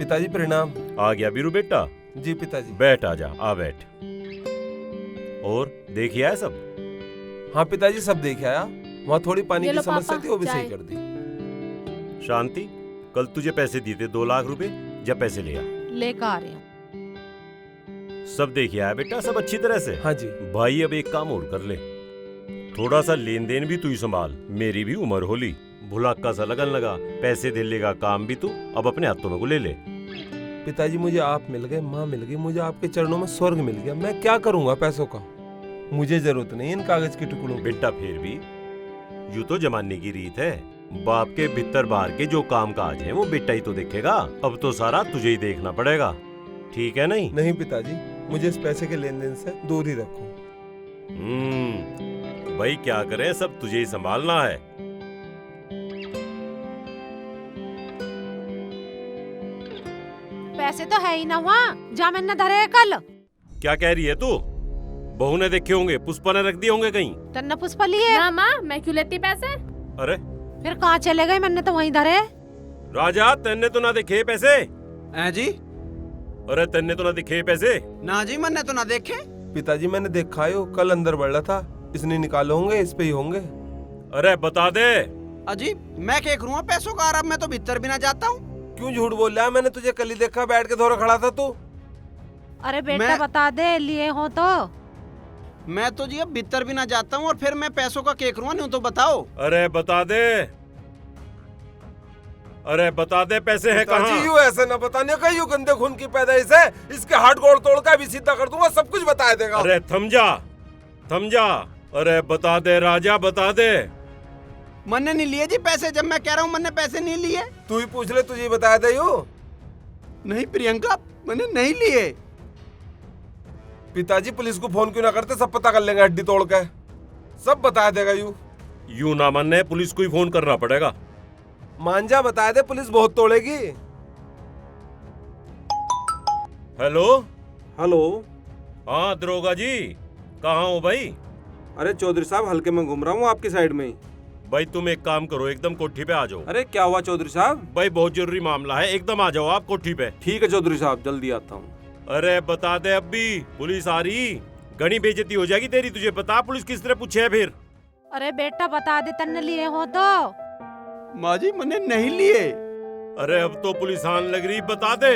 पिताजी प्रणाम। आ गया बीरू बेटा? जी पिताजी। बैठ, आजा, आ बैठ। और देखिए है सब? हाँ पिताजी सब देख आया। वहाँ थोड़ी पानी ये की लो समस्या पापा, थी, वो भी चाय। सही कर दी। शांति, कल तुझे पैसे दिए थे 2 लाख रुपए, जब पैसे ले आ। लेकर आ रहे हैं। सब देखिए आया बेटा, सब अच्छी तरह से? हाँ जी। भाई अब एक काम और कर ले, थोड़ा सा लेन देन भी तू ही संभाल। मेरी भी उम्र होली, भुलक्का सा लगन लगा, पैसे दे लेगा काम भी तू अब अपने हाथों में को ले ले। पिताजी मुझे आप मिल गए, माँ मिल गई, मुझे आपके चरणों में स्वर्ग मिल गया। मैं क्या करूँगा पैसों का? मुझे जरूरत नहीं इन कागज के टुकड़ों की। बेटा फिर भी यूं तो जमाने की रीत है, बाप के भीतर बाहर के जो काम काज है वो बेटा ही तो देखेगा। अब तो सारा तुझे ही देखना पड़ेगा, ठीक है नहीं? नहीं पिताजी, मुझे इस पैसे के लेन देन से दूर ही रखो। भाई क्या करें, सब तुझे ही संभालना है। पैसे तो है ही ना वहाँ, जा मैंने धरे है कल। क्या कह रही है तू? बहू ने देखे होंगे, पुष्पा ने रख दिए होंगे कहीं। तन्ने पुष्पा लिए? ना माँ, मैं क्यों लेती पैसे? अरे फिर कहाँ चले गए? मैंने तो वहीं धरे। राजा, तेने तो ना दिखे पैसे? जी? अरे तेने तो ना दिखे पैसे? ना जी, मैंने तो ना देखे। पिताजी मैंने देखा है, वो कल अंदर बढ़ रहा था, इसने निकाले होंगे, इस पे ही होंगे। अरे बता दे। अजी मैं क्या करूँगा पैसों का? अब मैं तो भीतर भी ना जाता हूँ। क्यों झूठ बोल रहा है? मैंने तुझे कल ही देखा, बैठ के धोरा खड़ा था तू। अरे बेटा मैं- बता दे, लिए हो तो। मैं तो जी अब भीतर भी ना जाता हूँ, और फिर मैं पैसों का क्या करूँगा? नहीं तो बताओ। अरे बता दे, अरे बता दे पैसे हैं पिताजी कहाँ? यूं ऐसे न बताने का, यूं गंदे खून की पैदाइश है, इसके हाथ गोड़ तोड़ का भी सीधा कर दूंगा, सब कुछ बता देगा। अरे थम जा, थम जा। अरे बता दे राजा, बता दे। मैंने नहीं लिए जी पैसे, जब मैं कह रहा हूँ मैंने पैसे नहीं लिए। तू ही पूछ ले, तुझे ही बताया था यूं। नहीं प्रियंका, मैंने नहीं लिए। पिताजी पुलिस को फोन क्यों ना करते, सब पता कर लेंगे हड्डी तोड़ के, सब बता देगा। यूं ना मानने, पुलिस को ही फोन करना पड़ेगा। मांझा बता दे, पुलिस बहुत तोड़ेगी। Hello hello. हाँ दरोगा जी, कहाँ हो भाई? अरे चौधरी साहब, हल्के में घूम रहा हूँ आपकी साइड में ही। भाई तुम एक काम करो, एकदम कोठी पे आ जाओ। अरे क्या हुआ चौधरी साहब? भाई बहुत जरूरी मामला है, एकदम आ जाओ आप कोठी पे। ठीक है चौधरी साहब, जल्दी आता हूँ। अरे बता दे, अब भी पुलिस आ रही, घनी बेइज्जती हो जाएगी तेरी। तुझे बता पुलिस किस तरह पूछे है फिर? अरे बेटा बता दे, तन्ने लिए हो तो। माँ जी मैंने नहीं लिए। अरे अब तो पुलिस आने लग रही, बता दे।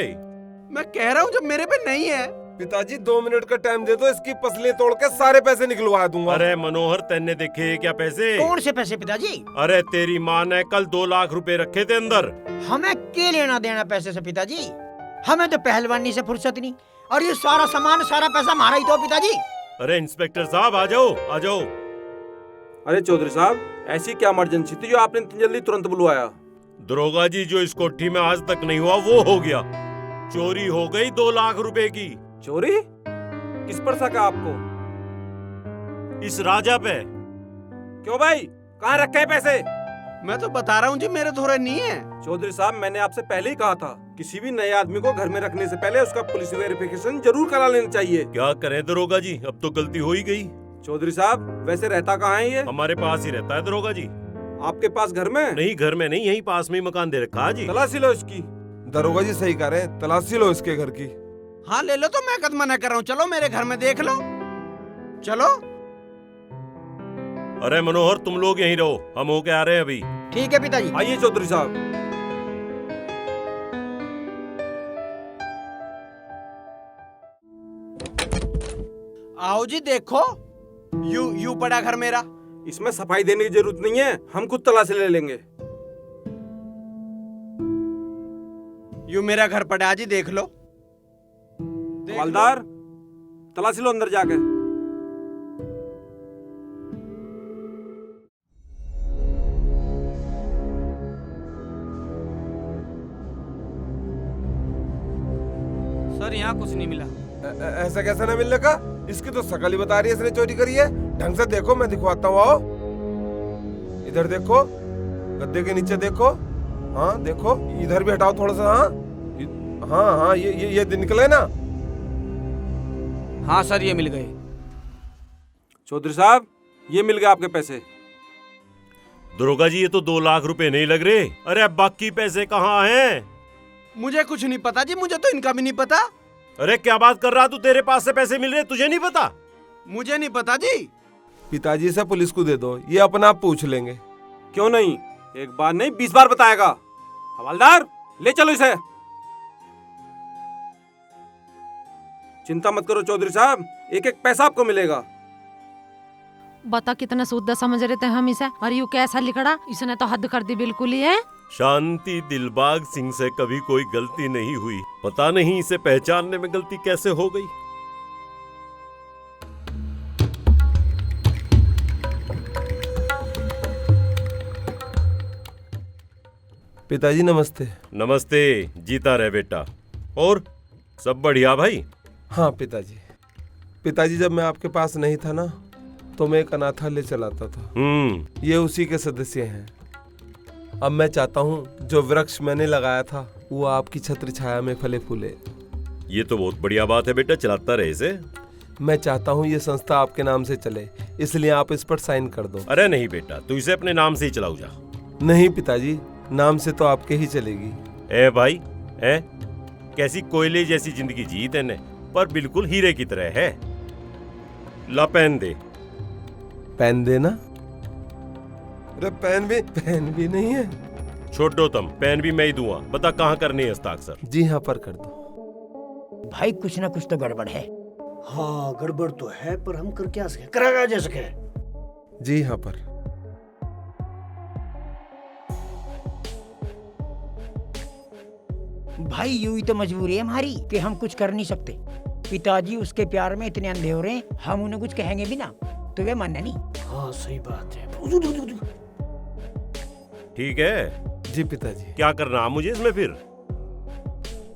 मैं कह रहा हूँ जब मेरे पे नहीं है। पिताजी 2 मिनट का टाइम दे दो, इसकी पसलियां तोड़ के सारे पैसे निकलवा दूंगा। अरे मनोहर, तेने देखे क्या पैसे? कौन से पैसे पिताजी? अरे तेरी माँ ने कल 2 लाख रुपए रखे थे अंदर। हमें क्या लेना देना पैसे से पिताजी? हमें तो पहलवानी से फुर्सत नहीं, और ये सारा सामान सारा पैसा हमारा ही तो पिताजी। अरे इंस्पेक्टर साहब आ जाओ, आ जाओ। अरे चौधरी साहब, ऐसी क्या इमरजेंसी थी जो आपने इतनी जल्दी तुरंत बुलवाया? दरोगा जी, जो इस कोठी में आज तक नहीं हुआ वो हो गया। चोरी हो गई 2 लाख रुपए की। चोरी? किस पर शक है आपको? इस राजा पे। क्यों भाई, कहाँ रखे हैं पैसे? मैं तो बता रहा हूँ जी, मेरे थोड़े नहीं है। चौधरी साहब, मैंने आपसे पहले ही कहा था, किसी भी नए आदमी को घर में रखने से पहले उसका पुलिस वेरिफिकेशन जरूर करा लेना चाहिए। क्या करें दरोगा जी, अब तो गलती हो ही गई। चौधरी साहब, वैसे रहता कहाँ है ये? हमारे पास ही रहता है दरोगा जी। आपके पास घर में? नहीं, घर में नहीं, यहीं पास में ही मकान दे रखा है जी। तलाशी लो इसकी। दरोगा जी सही कह रहे हैं, तलाशी लो इसके घर की। हाँ ले लो, तो मैं कद मना कर रहा हूँ, चलो मेरे घर में देख लो। चलो। अरे मनोहर, तुम लोग यहीं रहो, हम होके आ रहे हैं अभी। ठीक है पिताजी। आइए चौधरी साहब। आओ जी देखो, यू पड़ा घर मेरा। इसमें सफाई देने की जरूरत नहीं है, हम खुद तलाशी ले लेंगे। यू मेरा घर पड़ा जी, देख लो। हवलदार, तलाशी लो अंदर जाके। सर यहाँ कुछ नहीं मिला। ऐसा कैसा ना मिलने का? इसकी तो शकल ही बता रही है इसने चोरी करी है। ढंग से देखो, मैं दिखवाता हूँ, आओ इधर देखो, गद्दे के नीचे देखो। हाँ देखो, इधर भी हटाओ थोड़ा सा। हाँ हाँ, ये निकले ना। हाँ सर, ये मिल गए। चौधरी साहब, ये मिल गए आपके पैसे। दरोगा जी, ये तो 2 लाख रुपए नहीं लग रहे। अरे अब बाकी पैसे कहाँ हैं? मुझे कुछ नहीं पता जी, मुझे तो इनका भी नहीं पता। अरे क्या बात कर रहा तू? तेरे पास से पैसे मिल रहे, तुझे नहीं पता? मुझे नहीं पता जी। पिताजी से पुलिस को दे दो, ये अपना आप पूछ लेंगे। क्यों नहीं, एक बार नहीं 20 बार बताएगा। हवलदार ले चलो इसे। चिंता मत करो चौधरी साहब, एक एक पैसा आपको मिलेगा। बता कितना शुद्ध समझ रहे थे हम इसे, और यू कैसा लिखड़ा, इसने तो हद कर दी बिल्कुल ही है। शांति दिलबाग सिंह से कभी कोई गलती नहीं हुई, पता नहीं इसे पहचानने में गलती कैसे हो गई। पिताजी नमस्ते। नमस्ते, जीता रहे बेटा। और सब बढ़िया भाई? हाँ पिताजी। पिताजी जब मैं आपके पास नहीं था ना, तो मैं एक अनाथालय चलाता था। ये उसी के सदस्य हैं। अब मैं चाहता हूँ जो वृक्ष मैंने लगाया था वो आपकी छत्र छाया में फले फूले। ये तो बहुत बढ़िया बात है बेटा, चलाता रहे इसे। मैं चाहता हूँ ये संस्था आपके नाम से चले, इसलिए आप इस पर साइन कर दो। अरे नहीं बेटा, तू इसे अपने नाम से ही चलाऊ जा। नहीं पिताजी, नाम से तो आपके ही चलेगी। ए भाई, कैसी कोयले जैसी जिंदगी जी तेने, पर बिल्कुल हीरे की तरह है। ला पेन दे। पेन देना? अरे पेन भी नहीं है। छोटो तम, पेन भी मैं ही दूंगा। बता कहाँ करनी है हस्ताक्षर? जी हाँ पर कर दो। भाई कुछ ना कुछ तो गड़बड़ है। हाँ गड़बड़ तो है, पर हम कर क्या सके, करागा जा सके। जी हाँ पर। भाई यूं ही तो मजबूरी है हमारी कि हम कुछ कर नहीं सकते। पिताजी उसके प्यार में इतने अंधे हो रहे हैं, हम उन्हें कुछ कहेंगे भी ना तो वे मानना नहीं। हाँ सही बात है। ठीक है। जी पिताजी। क्या करना है मुझे इसमें फिर?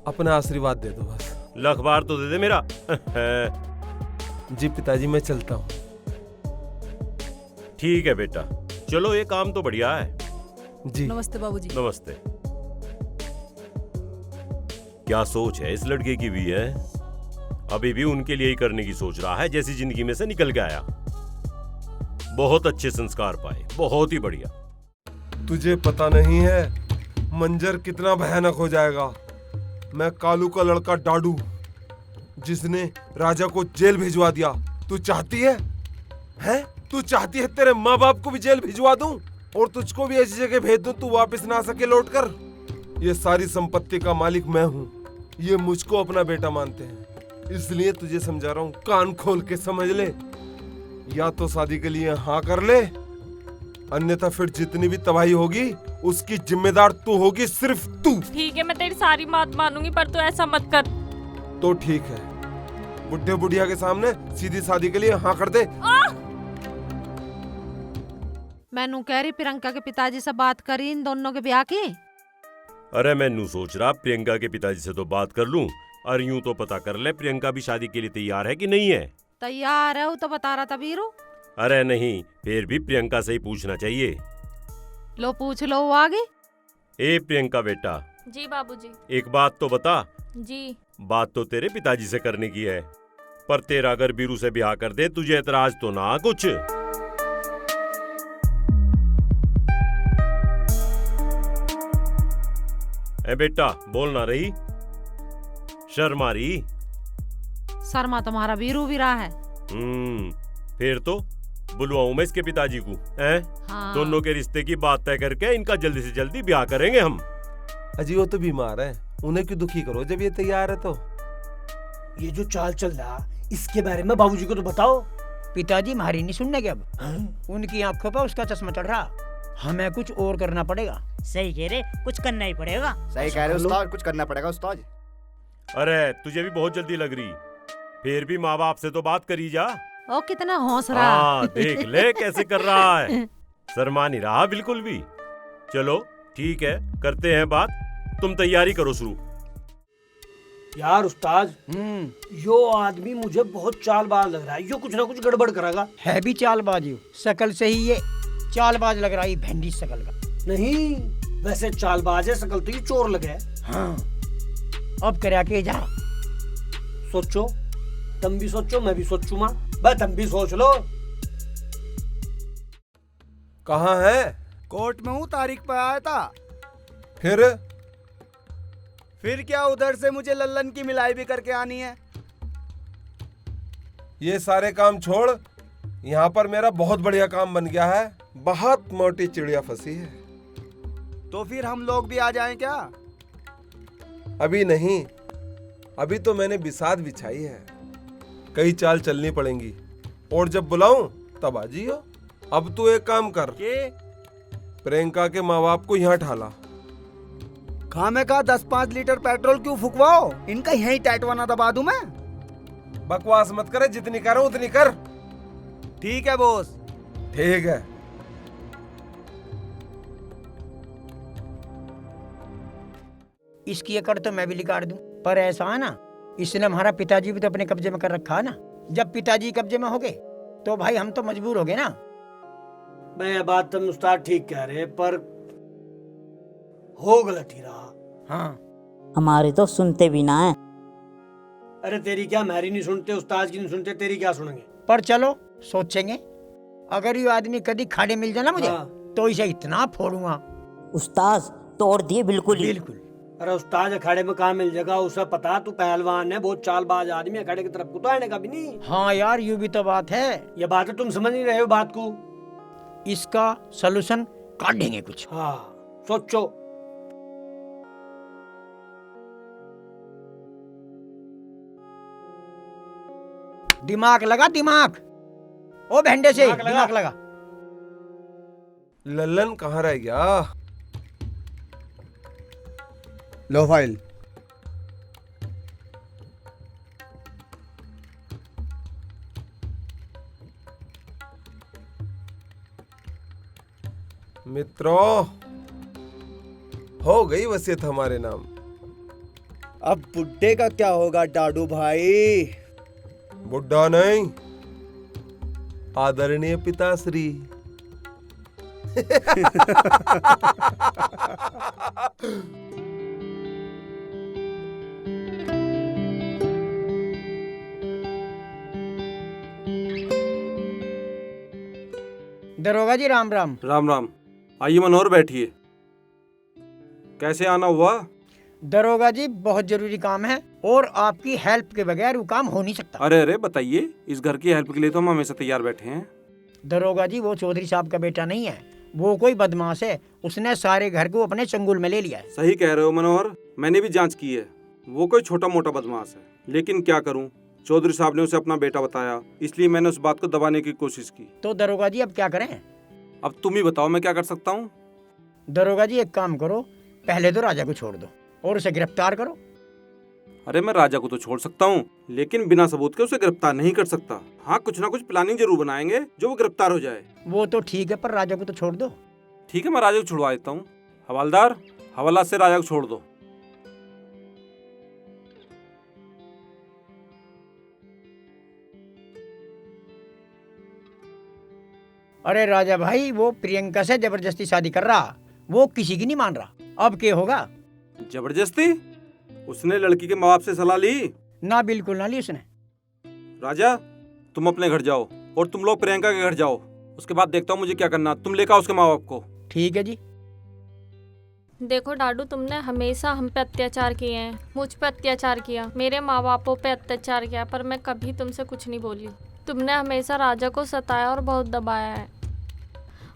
अपना आशीर्वाद दे दो बस। लखबार तो दे दे मेरा। जी पिताजी मैं चलता हूँ। ठीक है बेटा, चलो ये काम तो बढ़िया है। जी नमस्ते बाबूजी। नमस्ते। क्या सोच है इस लड़के की भी है? अभी भी उनके लिए ही करने की सोच रहा है, जैसी जिंदगी में से निकल के आया। बहुत अच्छे संस्कार पाए, बहुत ही बढ़िया। तुझे पता नहीं है मंजर कितना भयानक हो जाएगा। मैं कालू का लड़का डाडू, जिसने राजा को जेल भिजवा दिया। तू चाहती है? हैं? तू चाहती है तेरे माँ बाप को भी जेल भिजवा दूं और तुझको भी ऐसी जगह भेज दूं तू वापस ना आ सके लौटकर? ये सारी संपत्ति का मालिक मैं हूँ। ये मुझको अपना बेटा मानते हैं, इसलिए तुझे समझा रहा हूँ, कान खोल के समझ ले। या तो शादी के लिए हाँ कर ले, अन्यथा फिर जितनी भी तबाही होगी उसकी जिम्मेदार तू होगी, सिर्फ तू। ठीक है, मैं तेरी सारी बात मानूंगी, पर तू ऐसा मत कर। तो ठीक है, बुढ़े बुढ़िया के सामने सीधी शादी के लिए हाँ कर दे। मैनू कह रही प्रियंका के पिताजी से बात करी इन दोनों के ब्याह की। अरे मैं नू सोच रहा प्रियंका के पिताजी से तो बात कर लूं, और यूं तो पता कर ले प्रियंका भी शादी के लिए तैयार है कि नहीं है। तैयार है, वो तो बता रहा था वीरू। अरे नहीं, फिर भी प्रियंका से ही पूछना चाहिए। लो पूछ लो, वो आगे। ए प्रियंका बेटा। जी बाबूजी। एक बात तो बता। जी। बात तो तेरे पिताजी से करने की है, पर तेरा अगर बीरू से ब्याह कर दे तुझे एतराज तो ना कुछ? ए बेटा बोल ना रही, शर्मा रही? शर्मा तुम्हारा वीरू भी रहा है। फिर तो बुलवाऊं मैं इसके पिताजी को। हाँ। दोनों के रिश्ते की बात तय करके इनका जल्दी से जल्दी ब्याह करेंगे हम। अजी वो तो बीमार है, उन्हें क्यों दुखी करो जब ये तैयार है तो। ये जो चाल चल रहा इसके बारे में बाबूजी को तो बताओ। पिताजी हमारी नहीं सुनने के अब। उनकी आंखों पर उसका चश्मा चढ़ रहा, हमें कुछ और करना पड़ेगा। सही कह रहे, कुछ करना ही पड़ेगा। सही कह रहे उस्ताद, कुछ करना पड़ेगा उस्ताद। अरे तुझे भी बहुत जल्दी लग रही, फिर भी माँ बाप से तो बात करी जा। ओ कितना हौस रहा। देख ले कैसे कर रहा है, शर्मा नहीं रहा बिल्कुल भी। चलो ठीक है, करते हैं बात, तुम तैयारी करो शुरू। यार उस्ताद, यो आदमी मुझे बहुत चालबाज लग रहा है, यो कुछ ना कुछ गड़बड़ करेगा। है भी चालबाज, शकल से ही ये चालबाज लग रहा है, भेंडी शकल का। नहीं, वैसे चालबाज है, शकल तो ये चोर लगे। हाँ, अब करा के जा। सोचो, तुम भी सोचो, मैं भी सोचूंगा, बस तुम भी सोच लो। कहाँ है? कोर्ट में हूँ, तारीख पर आया था। फिर फिर क्या उधर से मुझे लल्लन की मिलाई भी करके आनी है? ये सारे काम छोड़, यहाँ पर मेरा बहुत बढ़िया काम बन गया है। बहुत मोटी चिड़िया फंसी है। तो फिर हम लोग भी आ जाएं क्या? अभी नहीं, अभी तो मैंने बिसात बिछाई है। कई चाल चलनी पड़ेंगी और जब बुलाऊं तब आ जियो। अब तू एक काम कर, प्रियंका के माँ बाप को यहाँ ठाला। खामे का 10-5 लीटर पेट्रोल क्यों फुकवाओ? इनका यही टैटवाना दबा दूं मैं। बकवास मत करे, जितनी करो उतनी कर। ठीक है बॉस। ठीक है। इसकी एकड़ तो मैं भी निकाल दूं, पर ऐसा है ना, इसने हमारा पिताजी भी तो अपने कब्जे में कर रखा है ना। जब पिताजी कब्जे में हो गए तो भाई हम तो मजबूर हो गए ना। मैं ये बात तुम उस्ताद ठीक कह रहे, पर हो गलत ही रहा। हाँ, हमारे तो सुनते भी ना है। अरे तेरी क्या मेरी नहीं सुनते, उस्ताद की नहीं सुनते, तेरी क्या सुनेंगे? पर चलो सोचेंगे, अगर ये आदमी कभी खाड़े मिल जाए ना मुझे, तो इसे इतना फोड़ूंगा। उस्ताद तोड़ दिए बिल्कुल ही। बिल्कुल। अरे उस्ताद अखाड़े में कहाँ मिल जाएगा? उसे पता तू पहलवान है, बहुत चालबाज आदमी, अखाड़े की तरफ को तो आने का भी नहीं। हाँ यार, यूं भी तो बात है। ये बात है, तुम समझ नहीं रहे हो बात को। इसका सलूशन काटेंगे कुछ। हाँ सोचो। दिमाग लगा, दिमाग। ओ भेंडे से दिमाग लगा। लल्लन कहाँ रह गया? लो फाइल। मित्रों, हो गई वसीयत हमारे नाम। अब बुड्ढे का क्या होगा डाडू भाई? बुड्ढा नहीं, आदरणीय पिताश्री। दरोगा जी राम राम। राम राम। आइए मनोहर, बैठिए। कैसे आना हुआ? दरोगा जी बहुत जरूरी काम है और आपकी हेल्प के बगैर वो काम हो नहीं सकता। अरे अरे बताइए, इस घर की हेल्प के लिए तो हम हमेशा तैयार बैठे हैं। दरोगा जी वो चौधरी साहब का बेटा नहीं है, वो कोई बदमाश है। उसने सारे घर को अपने चंगुल में ले लिया है। सही कह रहे हो मनोहर, मैंने भी जांच की है। वो कोई छोटा मोटा बदमाश है, लेकिन क्या करूं, चौधरी साहब ने उसे अपना बेटा बताया, इसलिए मैंने उस बात को दबाने की कोशिश की। तो दरोगा जी अब क्या करें? अब तुम ही बताओ, मैं क्या कर सकता हूँ? दरोगा जी एक काम करो, पहले तो राजा को छोड़ दो और उसे गिरफ्तार करो। अरे मैं राजा को तो छोड़ सकता हूँ, लेकिन बिना सबूत के उसे गिरफ्तार नहीं कर सकता। हाँ, कुछ ना कुछ प्लानिंग जरूर बनाएंगे जो वो गिरफ्तार हो जाए। वो तो ठीक है, पर राजा को तो छोड़ दो। ठीक है, मैं राजा को छुड़वा देता हूँ। हवलदार, हवाला से राजा को छोड़ दो। अरे राजा भाई, वो प्रियंका से जबरदस्ती शादी कर रहा, वो किसी की नहीं मान रहा। अब क्या होगा? जबरदस्ती? उसने लड़की के माँ बाप से सलाह ली? ना, बिल्कुल ना ली उसने। राजा, तुम अपने घर जाओ और तुम लोग प्रियंका के घर जाओ। उसके बाद देखता हूँ मुझे क्या करना। तुम लेकर आओ उसके माँ बाप को। ठीक है जी। देखो डाडू, तुमने हमेशा हम पे अत्याचार किए हैं, मुझ पे अत्याचार किया, मेरे माँ बापों पे अत्याचार किया, पर मैं कभी तुमसे कुछ नहीं बोली। तुमने हमेशा राजा को सताया और बहुत दबाया है।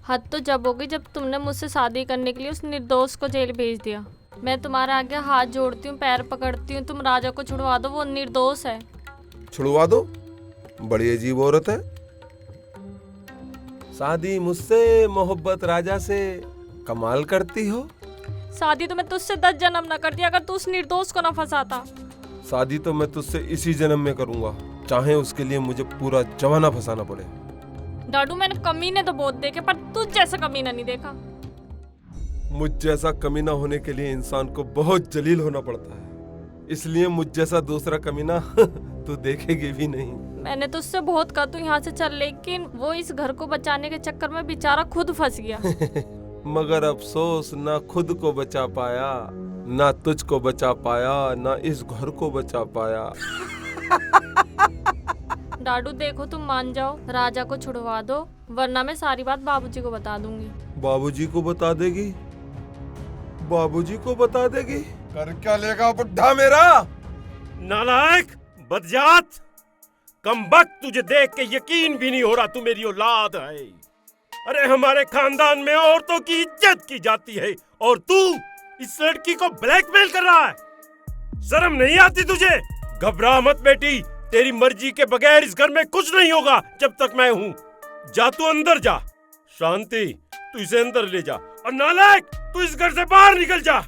हद तो जब होगी जब तुमने मुझसे शादी करने के लिए उस निर्दोष को जेल भेज दिया। मैं तुम्हारे आगे हाथ जोड़ती हूँ, पैर पकड़ती हूँ, तुम राजा को छुड़वा दो, वो निर्दोष है। छुड़वा दो? बड़ी अजीब औरत है। शादी मुझसे, मोहब्बत राजा से, कमाल करती हो। शादी तो मैं तुझसे 10 जन्म न करती अगर तू उस निर्दोष को न फंसाता। शादी तो मैं तुझसे इसी जन्म में करूंगा, चाहे उसके लिए मुझे पूरा जमाना फंसाना पड़े। डाडू, मैंने कमीने तो बहुत देखे, पर तुझ जैसा कमीना नहीं देखा। मुझ जैसा कमीना होने के लिए इंसान को बहुत जलील होना पड़ता है, इसलिए मुझ जैसा दूसरा कमीना तू देखेगी भी नहीं। मैंने तो उससे बहुत कहा तू यहाँ से चल, लेकिन वो इस घर को बचाने के चक्कर में बेचारा खुद फंस गया। मगर अफसोस, ना खुद को बचा पाया, ना तुझको बचा पाया, ना इस घर को बचा पाया। डाडू देखो, तुम मान जाओ, राजा को छुड़वा दो, वरना मैं सारी बात बाबूजी को बता दूंगी। बाबूजी को बता देगी? बाबूजी को बता देगी? कर क्या लेगा बुढ़ा मेरा? नालायक, बदजात, कमबख्त, तुझे देख के यकीन भी नहीं हो रहा तू मेरी औलाद है। अरे हमारे खानदान में औरतों की इज्जत की जाती है और तू इस लड़की को ब्लैकमेल कर रहा है। शर्म नहीं आती तुझे? घबरा मत बेटी, तेरी मर्जी के बगैर इस घर में कुछ नहीं होगा जब तक मैं हूँ। जा तू अंदर जा। शांति, तू इसे अंदर ले जा, और नालायक, तू इस घर से बाहर निकल जा।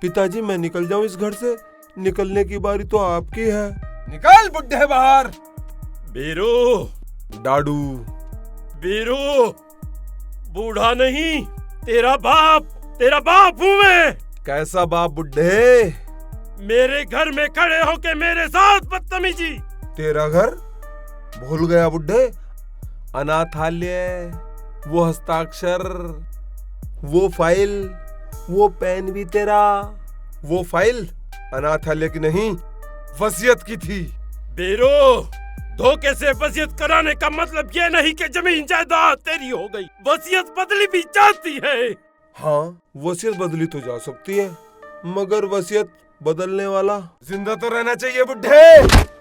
पिताजी मैं निकल जाऊं इस घर से? निकलने की बारी तो आपकी है। निकल बुड्ढे बाहर। बीरू, डाडू। बीरू, बूढ़ा नहीं, तेरा बाप हूँ मैं। कैसा बाप बुड्ढे? मेरे घर में खड़े होके मेरे साथ बदतमीजी। तेरा घर भूल गया बुड्ढे? अनाथालय, वो हस्ताक्षर, वो फाइल, वो पेन भी तेरा। वो फाइल अनाथालय की नहीं, वसीयत की थी। बीरू, धोखे से वसीयत कराने का मतलब ये नहीं कि जमीन जायदाद तेरी हो गई। वसीयत बदली भी जाती है। हाँ, वसीयत बदली तो जा सकती है, मगर वसीयत बदलने वाला जिंदा तो रहना चाहिए बुड्ढे।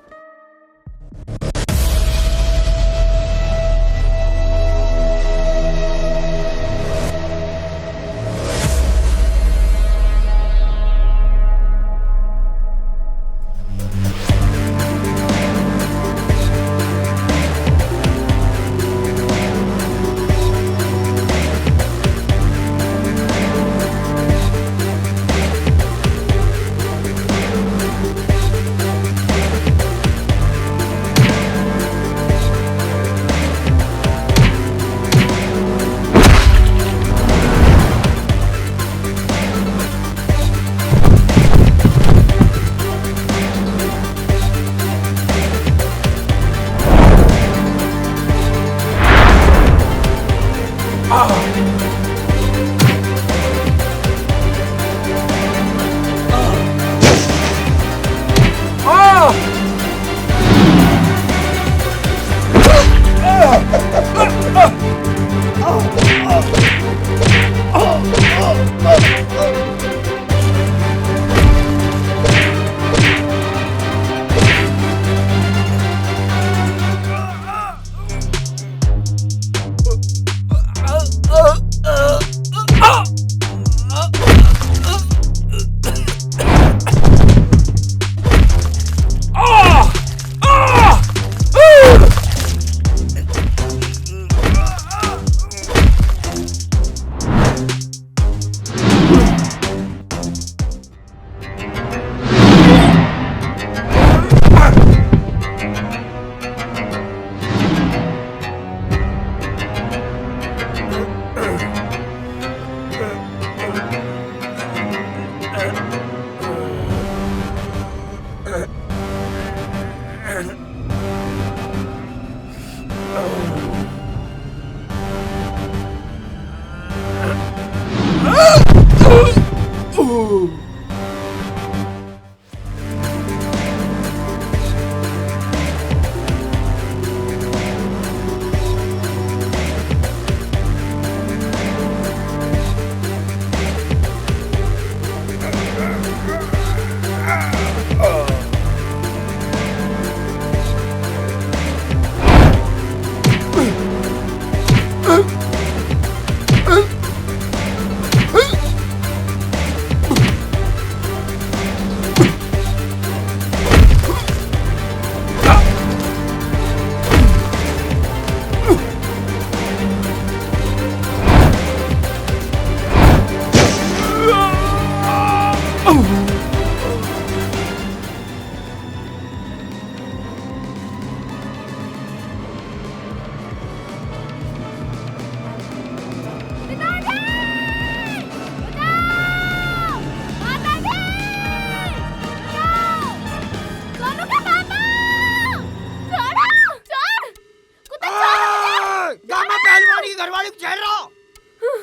घरवाली को झेल रहा हूँ।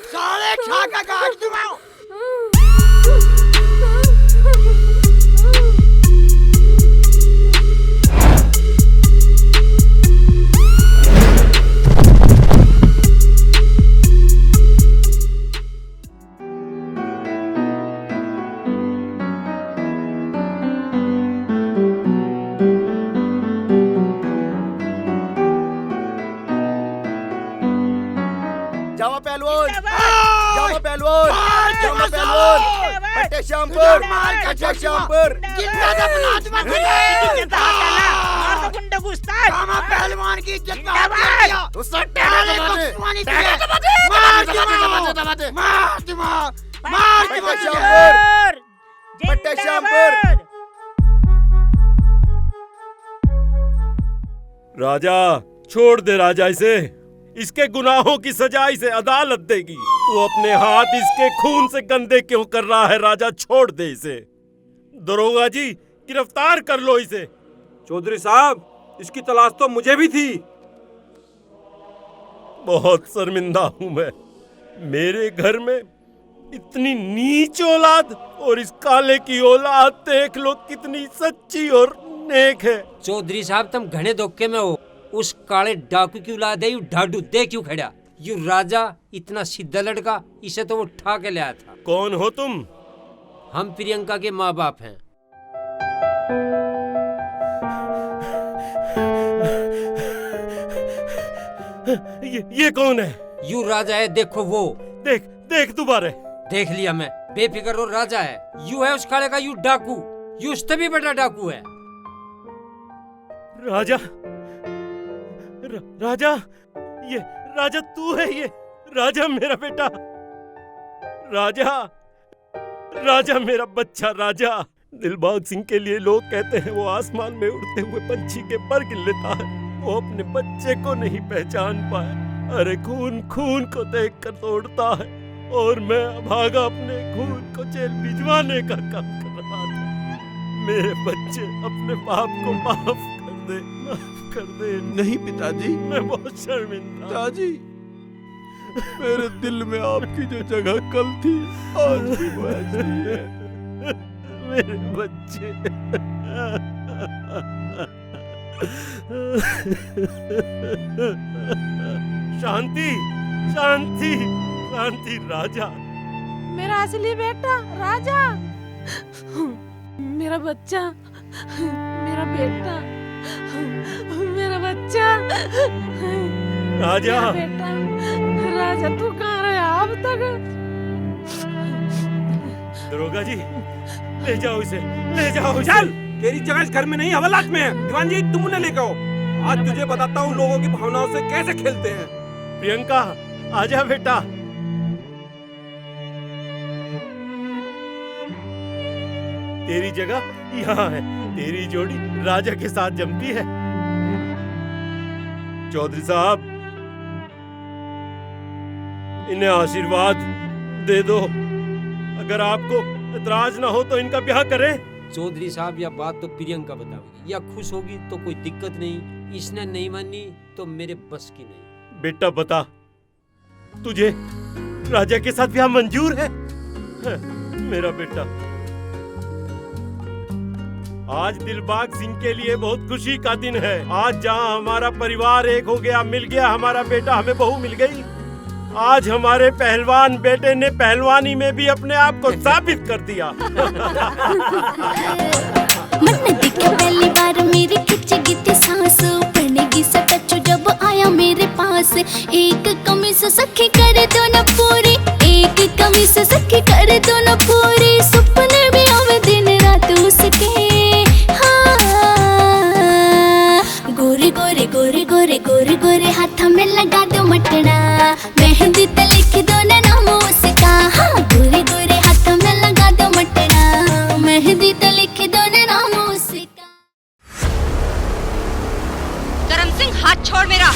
साले खा का काट दूं मैं। जामा पहलवान, जामा पहलवान, जामा पहलवान, पट्टे श्यामपुर, पट्टे श्यामपुर। जामा पहलवान की इज्जत में हाथ नहीं दिया। उसे टेढ़े मार पट्टे श्यामपुर, पट्टे श्यामपुर। राजा छोड़ दे राजा इसे, इसके गुनाहों की सजा इसे अदालत देगी। वो अपने हाथ इसके खून से गंदे क्यों कर रहा है? राजा छोड़ दे इसे। दरोगा जी गिरफ्तार कर लो इसे। चौधरी साहब, इसकी तलाश तो मुझे भी थी। बहुत शर्मिंदा हूं मैं, मेरे घर में इतनी नीच औलाद, और इस काले की औलाद देख लो कितनी सच्ची और नेक है। चौधरी साहब, तुम घने धोखे में हो। उस काले डाकू की औलाद है, यू ढाडू दे क्यों खड़ा? यू राजा इतना सीधा लड़का, इसे तो वो उठा के लाया था। कौन हो तुम? हम प्रियंका के माँ बाप हैं। ये कौन है? यू राजा है, देखो वो। देख दोबारा। देख लिया मैं, बेफिक्र हो, राजा है। यू है उस काले का यू डाकू, यू उससे भी बड़ा डाकू है। राजा, राजा, ये राजा तू है? ये राजा मेरा बेटा, राजा, राजा मेरा बच्चा राजा। दिलबाग सिंह के लिए लोग कहते हैं वो आसमान में उड़ते हुए पंछी के पर गिर लेता है। वो अपने बच्चे को नहीं पहचान पाया। अरे खून खून को देख कर तोड़ता है, और मैं भागा अपने खून को जेल भिजवाने का काम कर रहा था। मेरे बच्चे, अपने बाप को माफ कर दे। नहीं पिताजी, मैं बहुत शर्मिंदा। पिताजी, मेरे दिल में आपकी जो जगह कल थी, आज भी वो ऐसी है। मेरे बच्चे। शांति, शांति, शांति। राजा, मेरा असली बेटा राजा, मेरा बच्चा, मेरा बेटा, मेरा बच्चा, राजा, बेटा, राजा तू कहाँ रहा अब तक? दरोगा जी ले जाओ इसे, ले जाओ इसे। चल, तेरी जगह इस घर में नहीं, हवालात में है। दीवान जी, तुम उन्हें लेकर आओ। आज तुझे बताता हूँ लोगों की भावनाओं से कैसे खेलते हैं। प्रियंका, आजा बेटा। तेरी जगह यहाँ है। तेरी जोड़ी राजा के साथ जमती है। चौधरी साहब, इन्हें आशीर्वाद दे दो। अगर आपको इतराज ना हो तो इनका ब्याह करें। चौधरी साहब, यह बात तो प्रियंका बताओगी। या खुश होगी तो कोई दिक्कत नहीं, इसने नहीं मानी तो मेरे बस की नहीं। बेटा बता, तुझे राजा के साथ ब्याह मंजूर है? मेरा बेटा, आज दिलबाग सिंह के लिए बहुत खुशी का दिन है। आज जहां हमारा परिवार एक हो गया, मिल गया हमारा बेटा, हमें बहू मिल गई। आज हमारे पहलवान बेटे ने पहलवानी में भी अपने आप को साबित कर दिया। मन दिखे पहली बार मेरी खिंचेगी थी सांस, पड़नेगी सटचू जब आया मेरे पास। एक कमीज सखी कर दो न पूरी, एक कमीज सखी कर दो न पूरी। सपने भी आवे दिन रात उसके। गोरे गोरे गोरे गोरे गोरे गोरे हाथ में लगा दो मटना, मेहंदी ते लिख दो ना नाम उसका। हाँ, गोरे गोरे हाथ में लगा दो मटना, मेहंदी ते लिख दो ना नाम उसका। करम सिंह, हाथ छोड़ मेरा।